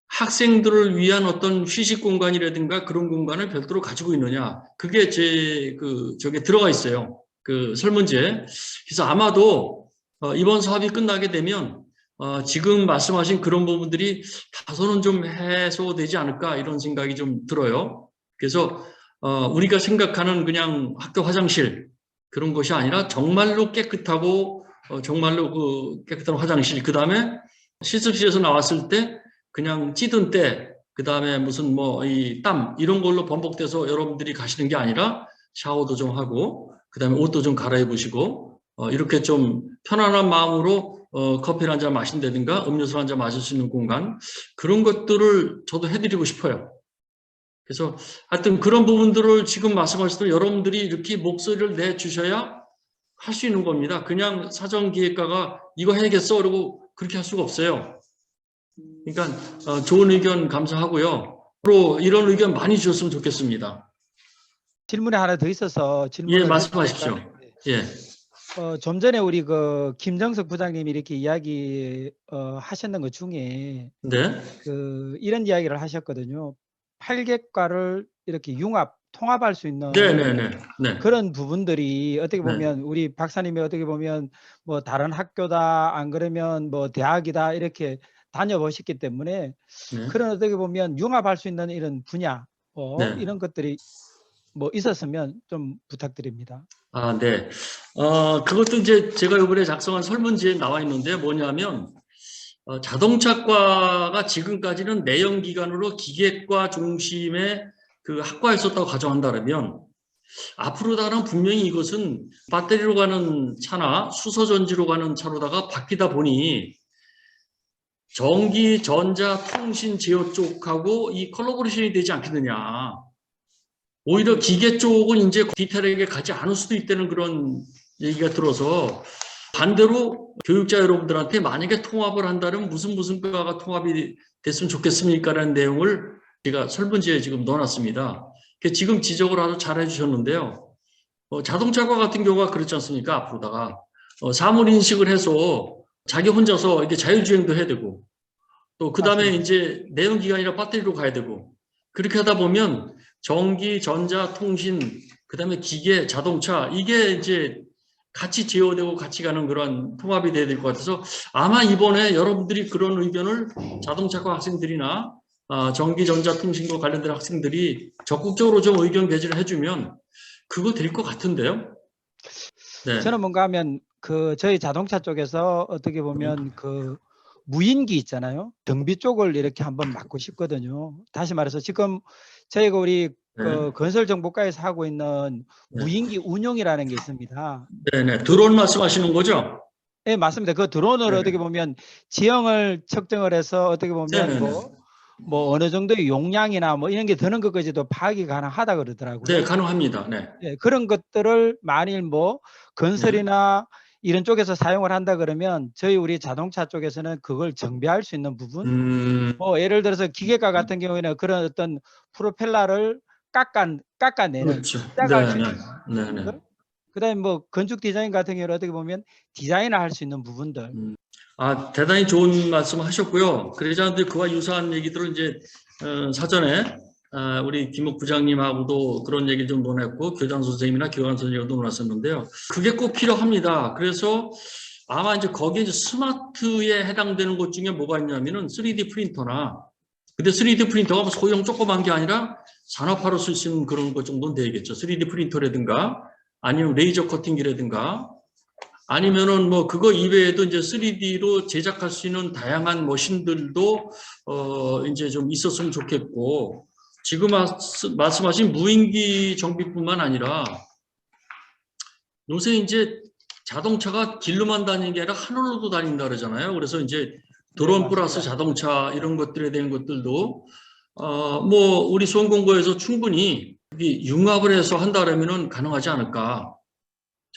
Speaker 3: 학생들을 위한 어떤 휴식 공간이라든가 그런 공간을 별도로 가지고 있느냐, 그게 저게 들어가 있어요. 그 설문지에. 그래서 아마도 이번 사업이 끝나게 되면 지금 말씀하신 그런 부분들이 다소는 좀 해소되지 않을까, 이런 생각이 좀 들어요. 그래서 우리가 생각하는 그냥 학교 화장실 그런 것이 아니라 정말로 깨끗하고 정말로 그 깨끗한 화장실, 그 다음에 실습실에서 나왔을 때 그냥 찌든 때, 그 다음에 무슨 뭐 이 땀 이런 걸로 번복돼서 여러분들이 가시는 게 아니라 샤워도 좀 하고, 그 다음에 옷도 좀 갈아입으시고, 이렇게 좀 편안한 마음으로 커피를 한 잔 마신다든가 음료수를 한 잔 마실 수 있는 공간, 그런 것들을 저도 해드리고 싶어요. 그래서 하여튼 그런 부분들을 지금 말씀하신 대로 여러분들이 이렇게 목소리를 내주셔야 할 수 있는 겁니다. 그냥 사전기획과가 이거 해야겠어 그러고 그렇게 할 수가 없어요. 그러니까 좋은 의견 감사하고요. 앞으로 이런 의견 많이 주셨으면 좋겠습니다.
Speaker 5: 질문이 하나 더 있어서 질문을
Speaker 3: 예, 말씀하십시오.
Speaker 5: 해도 될까요?
Speaker 3: 예.
Speaker 5: 좀 전에 우리 그 김정석 부장님이 이렇게 이야기 하셨는 것 중에
Speaker 3: 네.
Speaker 5: 이런 이야기를 하셨거든요. 8개과를 이렇게 통합할 수 있는
Speaker 3: 네.
Speaker 5: 그런 부분들이 어떻게
Speaker 3: 네.
Speaker 5: 보면 우리 박사님이 어떻게 보면 뭐 다른 학교다, 안 그러면 뭐 대학이다 이렇게 다녀보셨기 때문에
Speaker 3: 네.
Speaker 5: 그런 어떻게 보면 융합할 수 있는 이런 분야
Speaker 3: 네.
Speaker 5: 이런 것들이 뭐 있었으면 좀 부탁드립니다.
Speaker 3: 아, 네. 그것도 이제 제가 이번에 작성한 설문지에 나와 있는데 뭐냐면, 자동차과가 지금까지는 내연기관으로 기계과 중심의 그 학과였었다고 가정한다면, 앞으로다가는 분명히 이것은 배터리로 가는 차나 수소전지로 가는 차로다가 바뀌다 보니 전기, 전자, 통신, 제어 쪽하고 이 컬래버레이션이 되지 않겠느냐. 오히려 기계 쪽은 이제 디테일하게 가지 않을 수도 있다는 그런 얘기가 들어서, 반대로 교육자 여러분들한테 만약에 통합을 한다면 무슨 과가 통합이 됐으면 좋겠습니까라는 내용을 제가 설문지에 지금 넣어놨습니다. 지금 지적을 아주 잘 해주셨는데요. 자동차과 같은 경우가 그렇지 않습니까? 앞으로다가 사물 인식을 해서 자기 혼자서 이렇게 자율주행도 해야 되고, 또 그 다음에 이제 내연기관이나 배터리로 가야 되고, 그렇게 하다 보면 전기, 전자, 통신, 그 다음에 기계, 자동차, 이게 이제 같이 제어되고 같이 가는 그런 통합이 돼야 될 것 같아서, 아마 이번에 여러분들이 그런 의견을 자동차과 학생들이나 전기, 전자, 통신과 관련된 학생들이 적극적으로 좀 의견 개진을 해주면 그거 될 것 같은데요. 네.
Speaker 5: 저는 뭔가 하면 저희 자동차 쪽에서 어떻게 보면 무인기 있잖아요. 정비 쪽을 이렇게 한번 맡고 싶거든요. 다시 말해서 지금 저희가 우리 건설정보과에서 하고 있는 무인기 운용이라는 게 있습니다.
Speaker 3: 네네. 드론 말씀하시는 거죠?
Speaker 5: 네, 맞습니다. 그 드론을 어떻게 보면 지형을 측정을 해서 어떻게 보면 뭐 어느 정도의 용량이나 뭐 이런 게 드는 것까지도 파악이 가능하다 그러더라고요.
Speaker 3: 네, 가능합니다. 네.
Speaker 5: 네, 그런 것들을 만일 뭐 건설이나 이런 쪽에서 사용을 한다 그러면 우리 자동차 쪽에서는 그걸 정비할 수 있는 부분, 뭐 예를 들어서 기계과 같은 경우에는 그런 어떤 프로펠러를 깎아내는,
Speaker 3: 그렇죠.
Speaker 5: 시작할 수 있는 부분들, 그다음에 뭐 건축 디자인 같은 경우는 어떻게 보면 디자인을 할 수 있는 부분들.
Speaker 3: 대단히 좋은 말씀하셨고요. 그러자 그와 유사한 얘기들을 이제 사전에 우리 김옥 부장님하고도 그런 얘기 좀 논했고, 교장 선생님이나 교관 선생님하고도 논했었는데요. 그게 꼭 필요합니다. 그래서 아마 이제 거기에 이제 스마트에 해당되는 것 중에 뭐가 있냐면은 3D 프린터나, 근데 3D 프린터가 소형 조그만 게 아니라 산업화로 쓸 수 있는 그런 것 정도는 되겠죠. 3D 프린터라든가 아니면 레이저 커팅기라든가 아니면은 뭐 그거 이외에도 이제 3D로 제작할 수 있는 다양한 머신들도 이제 좀 있었으면 좋겠고, 지금 말씀하신 무인기 정비뿐만 아니라 요새 이제 자동차가 길로만 다니는 게 아니라 하늘로도 다닌다 그러잖아요. 그래서 이제 드론 플러스 자동차 이런 것들에 대한 것들도 뭐 우리 수원공고에서 충분히 융합을 해서 한다 그러면은 가능하지 않을까.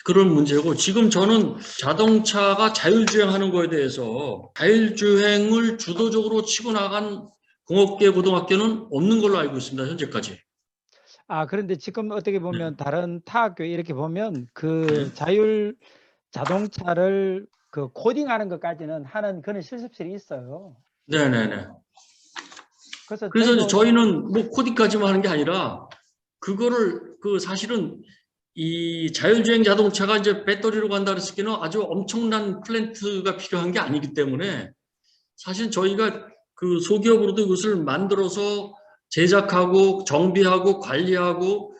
Speaker 3: 그런 문제고, 지금 저는 자동차가 자율주행하는 거에 대해서 자율주행을 주도적으로 치고 나간 공업계 고등학교는 없는 걸로 알고 있습니다. 현재까지.
Speaker 5: 그런데 지금 어떻게 보면 다른 타 학교 이렇게 보면 그
Speaker 3: 네.
Speaker 5: 자율 자동차를 그 코딩하는 것까지는 하는 그런 실습실이 있어요.
Speaker 3: 네네네.
Speaker 5: 그래서
Speaker 3: 그래서 이제
Speaker 5: 저희도
Speaker 3: 저희는 뭐 코딩까지만 하는 게 아니라, 그거를 사실은 이 자율주행 자동차가 이제 배터리로 간다 그랬을 때는 아주 엄청난 플랜트가 필요한 게 아니기 때문에, 사실 저희가 그 소기업으로도 이것을 만들어서 제작하고 정비하고 관리하고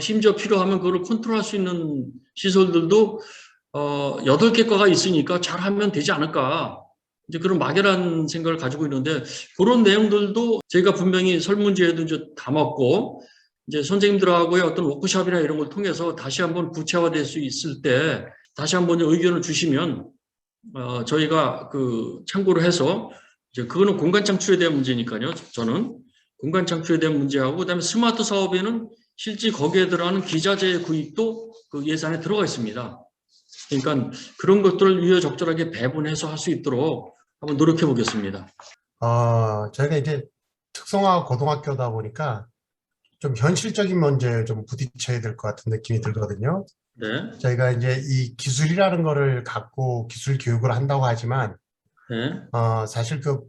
Speaker 3: 심지어 필요하면 그걸 컨트롤할 수 있는 시설들도 8개 과가 있으니까 잘하면 되지 않을까, 이제 그런 막연한 생각을 가지고 있는데, 그런 내용들도 저희가 분명히 설문지에도 이제 담았고, 이제 선생님들하고의 어떤 워크숍이나 이런 걸 통해서 다시 한번 구체화될 수 있을 때 다시 한번 의견을 주시면 저희가 그 참고를 해서, 이제 그거는 공간 창출에 대한 문제니까요. 저는 공간 창출에 대한 문제하고, 그다음에 스마트 사업에는 실제 거기에 들어가는 기자재 구입도 그 예산에 들어가 있습니다. 그러니까 그런 것들을 유효적절하게 배분해서 할 수 있도록 한번 노력해 보겠습니다.
Speaker 8: 저희가 이제 특성화 고등학교다 보니까 좀 현실적인 문제에 좀 부딪혀야 될 것 같은 느낌이 들거든요.
Speaker 3: 네,
Speaker 8: 저희가 이제 이 기술이라는 거를 갖고 기술 교육을 한다고 하지만,
Speaker 3: 네,
Speaker 8: 사실 그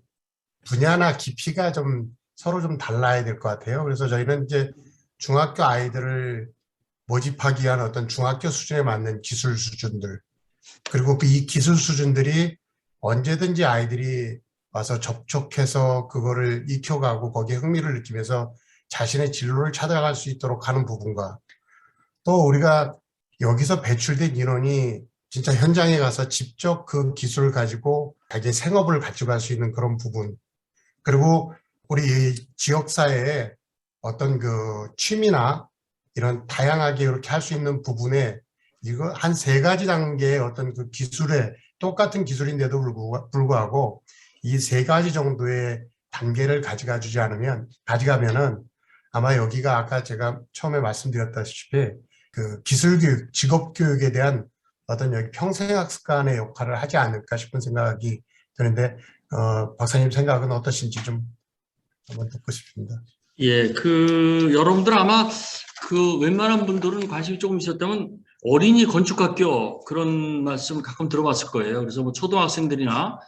Speaker 8: 분야나 깊이가 좀 서로 좀 달라야 될 것 같아요. 그래서 저희는 이제 중학교 아이들을 모집하기 위한 어떤 중학교 수준에 맞는 기술 수준들, 그리고 이 기술 수준들이 언제든지 아이들이 와서 접촉해서 그거를 익혀가고 거기에 흥미를 느끼면서 자신의 진로를 찾아갈 수 있도록 하는 부분과, 또 우리가 여기서 배출된 인원이 진짜 현장에 가서 직접 그 기술을 가지고 자기의 생업을 가져갈 수 있는 그런 부분, 그리고 우리 지역사회에 어떤 그 취미나 이런 다양하게 이렇게 할 수 있는 부분에 이거 한 3가지 단계의 어떤 그 기술에 똑같은 기술인데도 불구하고 이 3가지 정도의 단계를 가져가면은 아마 여기가 아까 제가 처음에 말씀드렸다시피 그 기술교육, 직업교육에 대한 어떤 여기 평생학습관의 역할을 하지 않을까 싶은 생각이 드는데, 박사님 생각은 어떠신지 좀 한번 듣고 싶습니다.
Speaker 3: 예, 여러분들 아마 웬만한 분들은 관심이 조금 있었다면 어린이 건축학교 그런 말씀 가끔 들어봤을 거예요. 그래서 뭐 초등학생들이나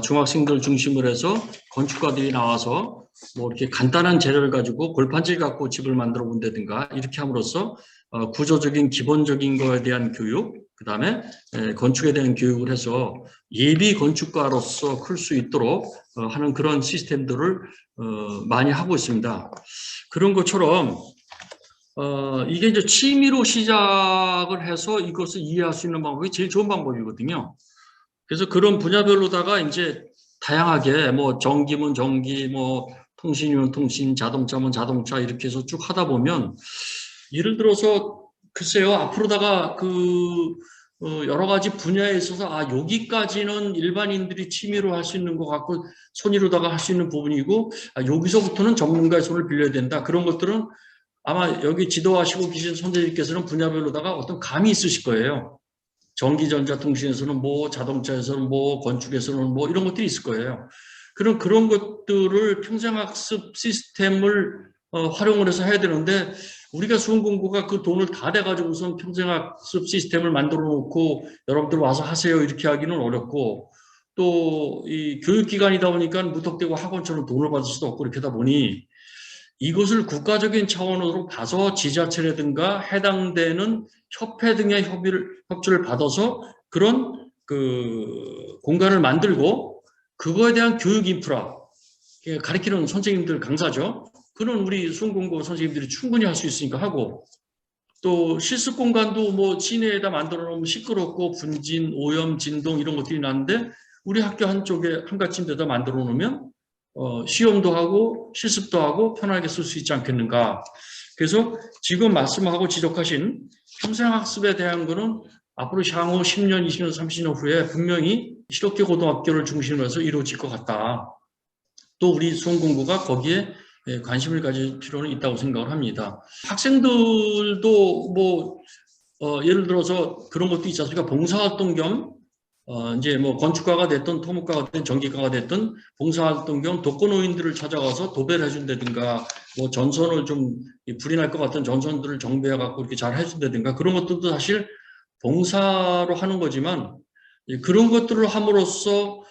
Speaker 3: 중학생들 중심으로 해서 건축가들이 나와서 뭐 이렇게 간단한 재료를 가지고 골판질 갖고 집을 만들어 본다든가 이렇게 함으로써 구조적인 기본적인 거에 대한 교육, 그다음에 건축에 대한 교육을 해서 예비 건축가로서 클 수 있도록 하는 그런 시스템들을 많이 하고 있습니다. 그런 것처럼 이게 이제 취미로 시작을 해서 이것을 이해할 수 있는 방법이 제일 좋은 방법이거든요. 그래서 그런 분야별로다가 이제 다양하게 뭐 전기면 전기, 뭐 통신이면 통신, 자동차면 자동차 이렇게 해서 쭉 하다 보면, 예를 들어서 글쎄요, 앞으로다가 여러 가지 분야에 있어서 여기까지는 일반인들이 취미로 할 수 있는 것 같고 손으로다가 할 수 있는 부분이고, 여기서부터는 전문가의 손을 빌려야 된다. 그런 것들은 아마 여기 지도하시고 계신 선생님께서는 분야별로다가 어떤 감이 있으실 거예요. 전기전자통신에서는 뭐, 자동차에서는 뭐, 건축에서는 뭐 이런 것들이 있을 거예요. 그런 것들을 평생학습 시스템을 활용을 해서 해야 되는데, 우리가 수험공고가 그 돈을 다 내가지고 우선 평생학습 시스템을 만들어 놓고 여러분들 와서 하세요 이렇게 하기는 어렵고, 또 이 교육기관이다 보니까 무턱대고 학원처럼 돈을 받을 수도 없고, 이렇게 하다 보니 이것을 국가적인 차원으로 봐서 지자체라든가 해당되는 협회 등의 협조를 받아서 그런 공간을 만들고, 그거에 대한 교육 인프라, 가르치는 선생님들 강사죠. 그는 우리 수험공고 선생님들이 충분히 할 수 있으니까 하고, 또 실습 공간도 뭐 시내에다 만들어 놓으면 시끄럽고 분진, 오염, 진동 이런 것들이 나는데, 우리 학교 한쪽에 한가침 데다 만들어 놓으면 시험도 하고 실습도 하고 편하게 쓸 수 있지 않겠는가. 그래서 지금 말씀하고 지적하신 평생학습에 대한 거는 앞으로 향후 10년, 20년, 30년 후에 분명히 실업계 고등학교를 중심으로 해서 이루어질 것 같다. 또 우리 수험공고가 거기에 관심을 가질 필요는 있다고 생각을 합니다. 학생들도 뭐 예를 들어서 그런 것도 있지 않습니까? 봉사활동 겸 이제 뭐 건축가가 됐든 토목가가 됐든 전기가가 됐든 봉사활동 겸 독거노인들을 찾아가서 도배를 해준다든가 뭐 전선을 좀 불이 날 것 같은 전선들을 정비해 갖고 이렇게 잘 해준다든가 그런 것들도 사실 봉사로 하는 거지만 그런 것들을 함으로써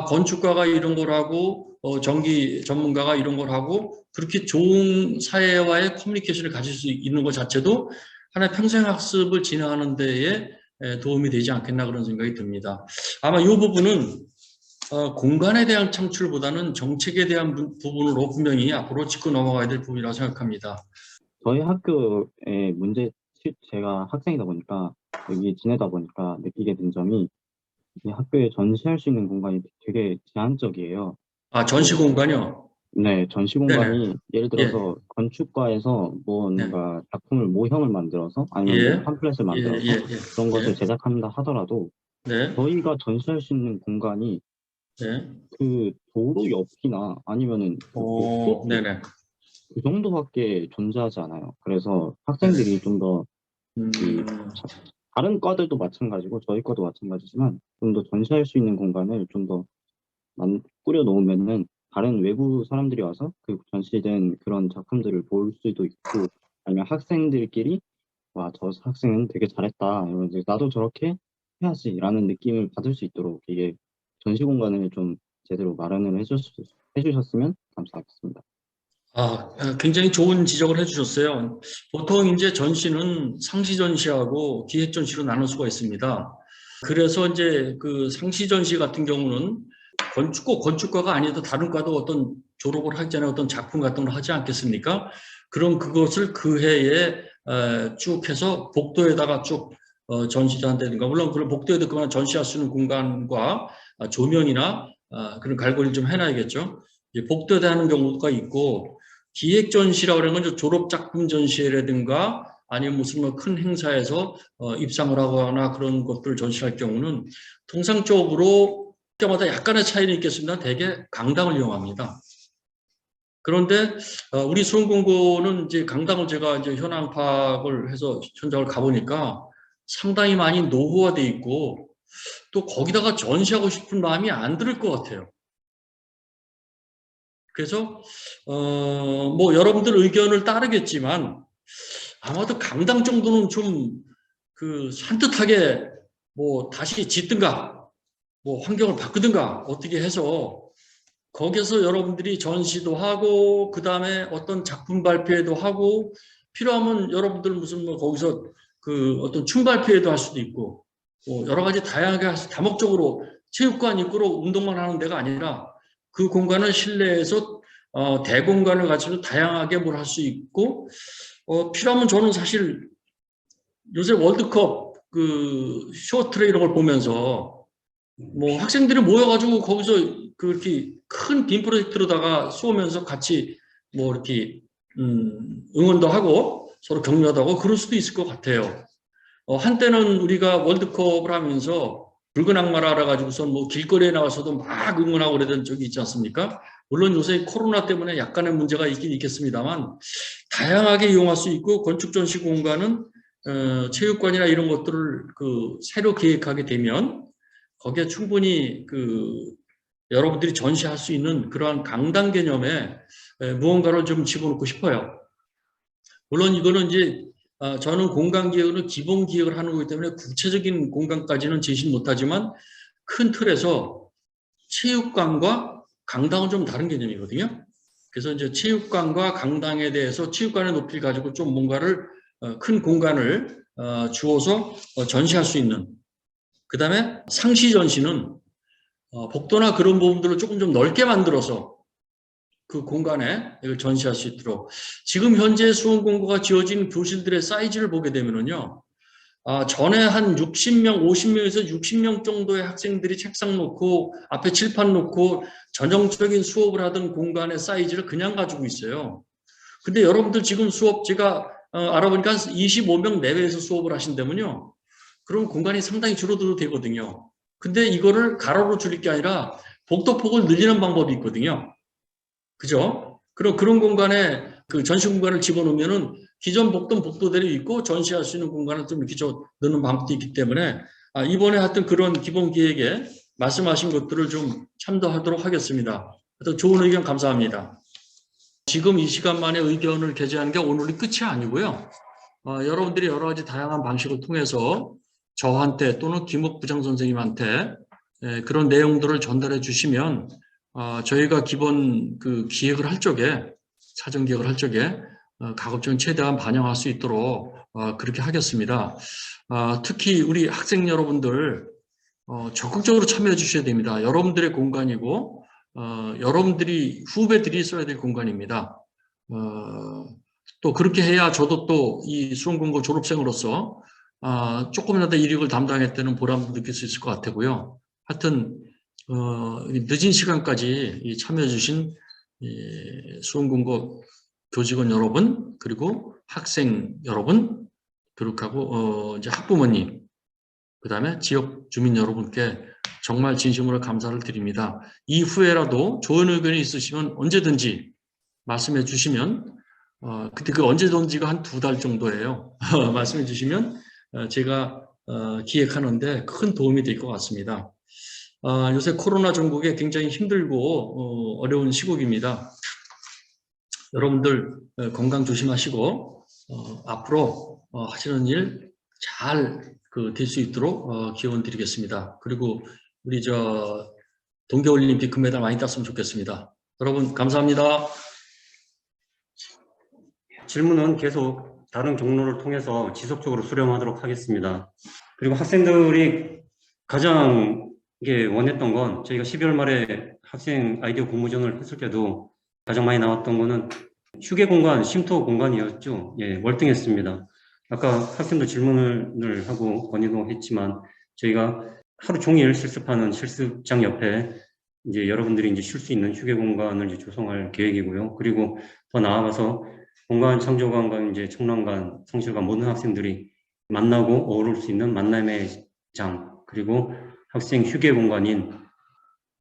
Speaker 3: 건축가가 이런 걸 하고 전기 전문가가 이런 걸 하고 그렇게 좋은 사회와의 커뮤니케이션을 가질 수 있는 것 자체도 하나의 평생학습을 진행하는 데에 도움이 되지 않겠나 그런 생각이 듭니다. 아마 이 부분은 공간에 대한 창출보다는 정책에 대한 부분으로 분명히 앞으로 짚고 넘어가야 될 부분이라고 생각합니다.
Speaker 6: 저희 학교의 제가 학생이다 보니까 여기 지내다 보니까 느끼게 된 점이 이 학교에 전시할 수 있는 공간이 되게 제한적이에요.
Speaker 3: 전시 공간이요?
Speaker 6: 네, 전시 공간이 예를 들어서
Speaker 3: 예.
Speaker 6: 건축과에서 뭔가 작품을 모형을 만들어서 아니면
Speaker 3: 예.
Speaker 6: 뭐 팜플렛을 만들어서 그런 것을 제작한다 하더라도
Speaker 3: 네.
Speaker 6: 저희가 전시할 수 있는 공간이
Speaker 3: 네.
Speaker 6: 그 도로 옆이나 아니면은
Speaker 3: 네네.
Speaker 6: 그 정도밖에 존재하지 않아요. 그래서 학생들이 좀 더 다른 과들도 마찬가지고 저희 과도 마찬가지지만 좀 더 전시할 수 있는 공간을 좀 더 꾸려 놓으면은 다른 외부 사람들이 와서 그 전시된 그런 작품들을 볼 수도 있고 아니면 학생들끼리 와, 저 학생은 되게 잘했다. 이러면서 나도 저렇게 해야지라는 느낌을 받을 수 있도록 이게 전시 공간을 좀 제대로 마련을 해주셨으면 감사하겠습니다.
Speaker 3: 굉장히 좋은 지적을 해주셨어요. 보통 이제 전시는 상시 전시하고 기획 전시로 나눌 수가 있습니다. 그래서 이제 그 상시 전시 같은 경우는 꼭 건축가가 아니어도 다른 과도 어떤 졸업을 하잖아요. 어떤 작품 같은 걸 하지 않겠습니까? 그럼 그것을 그 해에 쭉 해서 복도에다가 쭉 전시를 한다든가 물론 그런 복도에도 그만 전시할 수 있는 공간과 조명이나 그런 갈고리를 좀 해놔야겠죠. 복도에 하는 경우가 있고 기획 전시라고 하는 건 졸업 작품 전시회라든가 아니면 무슨 뭐 큰 행사에서 입상을 하거나 그런 것들을 전시할 경우는 통상적으로 때마다 약간의 차이는 있겠습니다. 대개 강당을 이용합니다. 그런데 우리 수원공고는 이제 강당을 제가 이제 현황 파악을 해서 현장을 가보니까 상당히 많이 노후화돼 있고 또 거기다가 전시하고 싶은 마음이 안 들 것 같아요. 그래서 뭐 여러분들 의견을 따르겠지만 아마도 강당 정도는 좀 그 산뜻하게 뭐 다시 짓든가 뭐 환경을 바꾸든가 어떻게 해서 거기서 여러분들이 전시도 하고 그 다음에 어떤 작품 발표회도 하고 필요하면 여러분들 무슨 뭐 거기서 그 어떤 춤 발표회도 할 수도 있고 뭐 여러 가지 다양하게 다목적으로 체육관 입구로 운동만 하는 데가 아니라 그 공간을 실내에서 대공간을 가지고 다양하게 뭘 할 수 있고 필요하면 저는 사실 요새 월드컵 그 쇼트트랙 이런 걸 보면서 뭐 학생들이 모여가지고 거기서 그렇게 큰 빔 프로젝트로다가 쏘면서 같이 뭐 이렇게 응원도 하고 서로 격려도 하고 그럴 수도 있을 것 같아요. 한때는 우리가 월드컵을 하면서 붉은 악마라 가지고서 뭐 길거리에 나가서도 막 응원하고 그러던 적이 있지 않습니까? 물론 요새 코로나 때문에 약간의 문제가 있긴 있겠습니다만 다양하게 이용할 수 있고 건축 전시 공간은 체육관이나 이런 것들을 그 새로 기획하게 되면 거기에 충분히 그 여러분들이 전시할 수 있는 그러한 강당 개념에 무언가를 좀 집어넣고 싶어요. 물론 이거는 이제 저는 공간 기획은 기본 기획을 하는 거기 때문에 구체적인 공간까지는 제시 못하지만 큰 틀에서 체육관과 강당은 좀 다른 개념이거든요. 그래서 이제 체육관과 강당에 대해서 체육관의 높이를 가지고 좀 뭔가를 큰 공간을 주어서 전시할 수 있는 그 다음에 상시 전시는 복도나 그런 부분들을 조금 좀 넓게 만들어서 그 공간에 이걸 전시할 수 있도록 지금 현재 수원공고가 지어진 교실들의 사이즈를 보게 되면은요. 전에 한 60명, 50명에서 60명 정도의 학생들이 책상 놓고 앞에 칠판 놓고 전형적인 수업을 하던 공간의 사이즈를 그냥 가지고 있어요. 근데 여러분들 지금 수업 제가 알아보니까 25명 내외에서 수업을 하신다면요. 그럼 공간이 상당히 줄어들어도 되거든요. 근데 이거를 가로로 줄일 게 아니라 복도폭을 늘리는 방법이 있거든요. 그죠? 그런 공간에 그 전시 공간을 집어넣으면은 기존 복도는 복도대로 있고 전시할 수 있는 공간을 좀 이렇게 넣는 방법도 있기 때문에 이번에 하여튼 그런 기본 계획에 말씀하신 것들을 좀 참조하도록 하겠습니다. 하여튼 좋은 의견 감사합니다. 지금 이 시간 만에 의견을 게재하는 게 오늘이 끝이 아니고요. 여러분들이 여러 가지 다양한 방식을 통해서 저한테 또는 김욱 부장선생님한테 그런 내용들을 전달해 주시면 저희가 기본 그 기획을 할 적에 사전 기획을 할 적에 가급적 최대한 반영할 수 있도록 그렇게 하겠습니다. 특히 우리 학생 여러분들 적극적으로 참여해 주셔야 됩니다. 여러분들의 공간이고 여러분들이 후배들이 써야 될 공간입니다. 또 그렇게 해야 저도 또 이 수험공고 졸업생으로서 조금이라도 이력을 담당했다는 보람도 느낄 수 있을 것 같고요. 하여튼 늦은 시간까지 참여해 주신 수험공고 교직원 여러분, 그리고 학생 여러분, 그리고 이제 학부모님, 그 다음에 지역 주민 여러분께 정말 진심으로 감사를 드립니다. 이후에라도 좋은 의견이 있으시면 언제든지 말씀해 주시면, 그때 그 언제든지가 한 2달 정도예요. 말씀해 주시면 제가 기획하는데 큰 도움이 될 것 같습니다. 요새 코로나 전국에 굉장히 힘들고 어려운 시국입니다. 여러분들 건강 조심하시고 앞으로 하시는 일 잘 될 수 있도록 기원 드리겠습니다. 그리고 우리 동계올림픽 금메달 많이 땄으면 좋겠습니다. 여러분 감사합니다.
Speaker 1: 질문은 계속 다른 경로를 통해서 지속적으로 수렴하도록 하겠습니다. 그리고 학생들이 가장 원했던 건 저희가 12월 말에 학생 아이디어 공모전을 했을 때도 가장 많이 나왔던 거는 휴게 공간, 쉼터 공간이었죠. 예, 월등했습니다. 아까 학생도 질문을 하고 건의도 했지만 저희가 하루 종일 실습하는 실습장 옆에 이제 여러분들이 이제 쉴 수 있는 휴게 공간을 이제 조성할 계획이고요. 그리고 더 나아가서 공간 창조관과 이제 청량관, 성실관 모든 학생들이 만나고 어우를 수 있는 만남의 장, 그리고 학생 휴게 공간인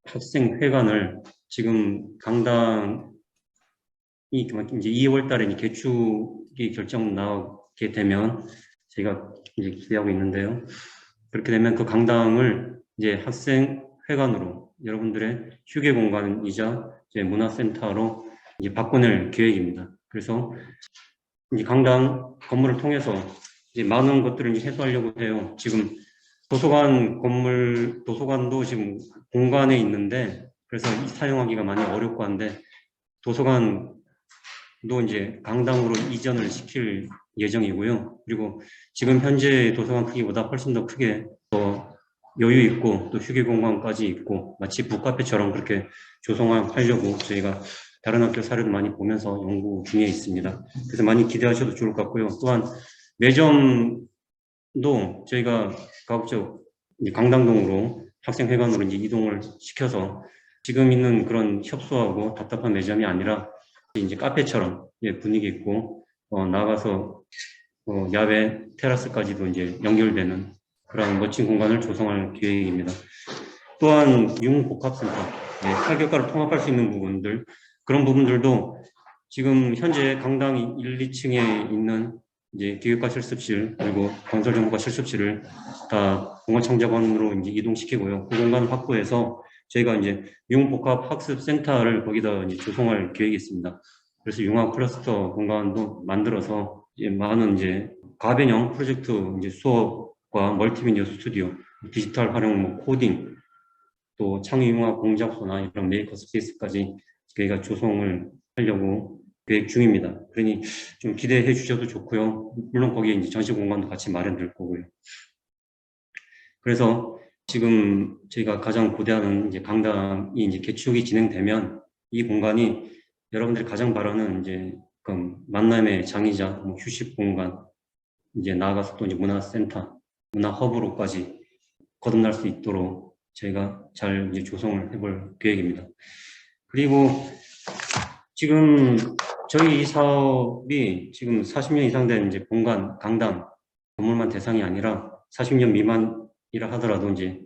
Speaker 1: 학생회관을 지금 강당이 이제 2월 달에 개축이 결정 나오게 되면 저희가 이제 기대하고 있는데요. 그렇게 되면 그 강당을 이제 학생회관으로 여러분들의 휴게 공간이자 이제 문화센터로 이제 바꿔낼 계획입니다. 그래서 이제 강당 건물을 통해서 이제 많은 것들을 이제 해소하려고 해요. 지금 도서관도 지금 공간에 있는데 그래서 사용하기가 많이 어렵고 한데 도서관도 이제 강당으로 이전을 시킬 예정이고요. 그리고 지금 현재 도서관 크기보다 훨씬 더 크게 더 여유 있고 또 휴게 공간까지 있고 마치 북카페처럼 그렇게 조성하려고 저희가 다른 학교 사례도 많이 보면서 연구 중에 있습니다. 그래서 많이 기대하셔도 좋을 것 같고요. 또한 매점도 저희가 가급적 강당동으로 학생회관으로 이제 이동을 시켜서 지금 있는 그런 협소하고 답답한 매점이 아니라 이제 카페처럼 분위기 있고 나가서 야외 테라스까지도 이제 연결되는 그런 멋진 공간을 조성할 계획입니다. 또한 융복합센터, 활격과를 통합할 수 있는 부분들, 그런 부분들도 지금 현재 강당 1, 2층에 있는 이제 기획과 실습실 그리고 건설정보과 실습실을 다 공간창작원으로 이제 이동시키고요. 그 공간 확보해서 저희가 이제 융복합 학습센터를 거기다 이제 조성할 계획이 있습니다. 그래서 융합 클러스터 공간도 만들어서 이제 많은 이제 가변형 프로젝트 이제 수업과 멀티미디어 스튜디오, 디지털 활용 코딩, 또 창의융합 공작소나 이런 메이커 스페이스까지 저희가 조성을 하려고 계획 중입니다. 그러니 좀 기대해 주셔도 좋고요. 물론 거기에 이제 전시 공간도 같이 마련될 거고요. 그래서 지금 저희가 가장 고대하는 이제 강당이 이제 개축이 진행되면 이 공간이 여러분들이 가장 바라는 이제 만남의 장이자 휴식 공간, 이제 나아가서 또 이제 문화센터, 문화허브로까지 거듭날 수 있도록 저희가 잘 이제 조성을 해볼 계획입니다. 그리고 지금 저희 이 사업이 지금 40년 이상 된 이제 본관, 강당, 건물만 대상이 아니라 40년 미만이라 하더라도 이제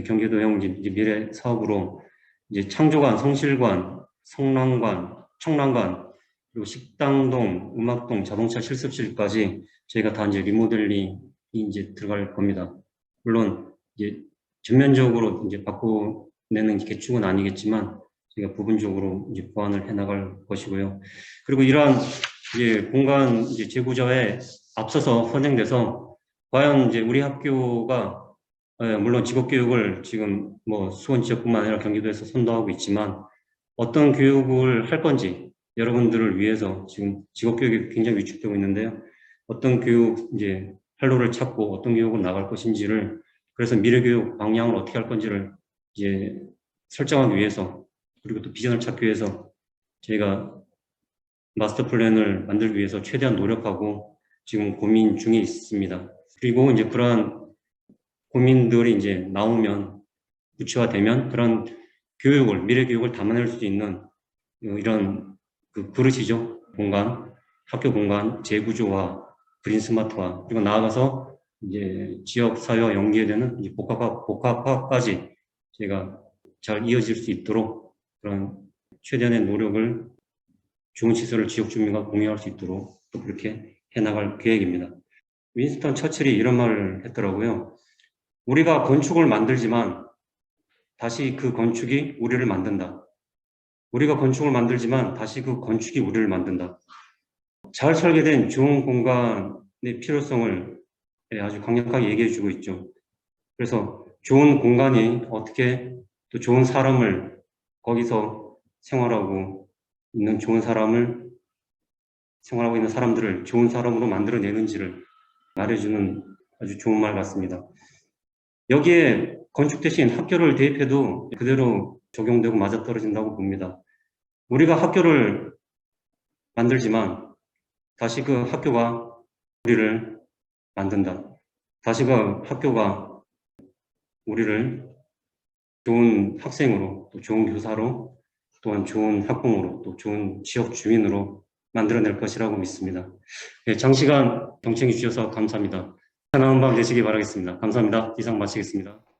Speaker 1: 경기도형 이제 미래 사업으로 이제 창조관, 성실관, 성랑관, 청랑관 그리고 식당동, 음악동, 자동차 실습실까지 저희가 다 이제 리모델링이 이제 들어갈 겁니다. 물론 이제 전면적으로 이제 바꿔내는 개축은 아니겠지만 저희가 부분적으로 이제 보완을 해나갈 것이고요. 그리고 이러한 이제 공간 이제 재구조에 앞서서 선행돼서 과연 이제 우리 학교가 물론 직업교육을 지금 뭐 수원 지역뿐만 아니라 경기도에서 선도하고 있지만 어떤 교육을 할 건지 여러분들을 위해서 지금 직업교육이 굉장히 위축되고 있는데요. 어떤 교육 이제 활로를 찾고 어떤 교육을 나갈 것인지를 그래서 미래교육 방향을 어떻게 할 건지를 이제 설정하기 위해서 그리고 또 비전을 찾기 위해서 저희가 마스터 플랜을 만들기 위해서 최대한 노력하고 지금 고민 중에 있습니다. 그리고 이제 그러한 고민들이 이제 나오면 구체화되면 그런 교육을 미래 교육을 담아낼 수 있는 이런 그 그릇이죠. 공간, 학교 공간 재구조화, 그린 스마트화 그리고 나아가서 이제 지역 사회와 연계되는 이제 복합화까지 제가 잘 이어질 수 있도록 그런 최대한의 노력을 좋은 시설을 지역 주민과 공유할 수 있도록 또 그렇게 해나갈 계획입니다. 윈스턴 처칠이 이런 말을 했더라고요. 우리가 건축을 만들지만 다시 그 건축이 우리를 만든다. 우리가 건축을 만들지만 다시 그 건축이 우리를 만든다. 잘 설계된 좋은 공간의 필요성을 아주 강력하게 얘기해 주고 있죠. 그래서 좋은 공간이 어떻게 또 좋은 사람을 거기서 생활하고 있는 생활하고 있는 사람들을 좋은 사람으로 만들어내는지를 말해주는 아주 좋은 말 같습니다. 여기에 건축 대신 학교를 대입해도 그대로 적용되고 맞아떨어진다고 봅니다. 우리가 학교를 만들지만 다시 그 학교가 우리를 만든다. 다시 그 학교가 우리를 좋은 학생으로 또 좋은 교사로 또한 좋은 학부모로 또 좋은 지역 주민으로 만들어낼 것이라고 믿습니다. 네, 장시간 경청해 주셔서 감사합니다. 편안한 밤 되시기 바라겠습니다. 감사합니다. 이상 마치겠습니다.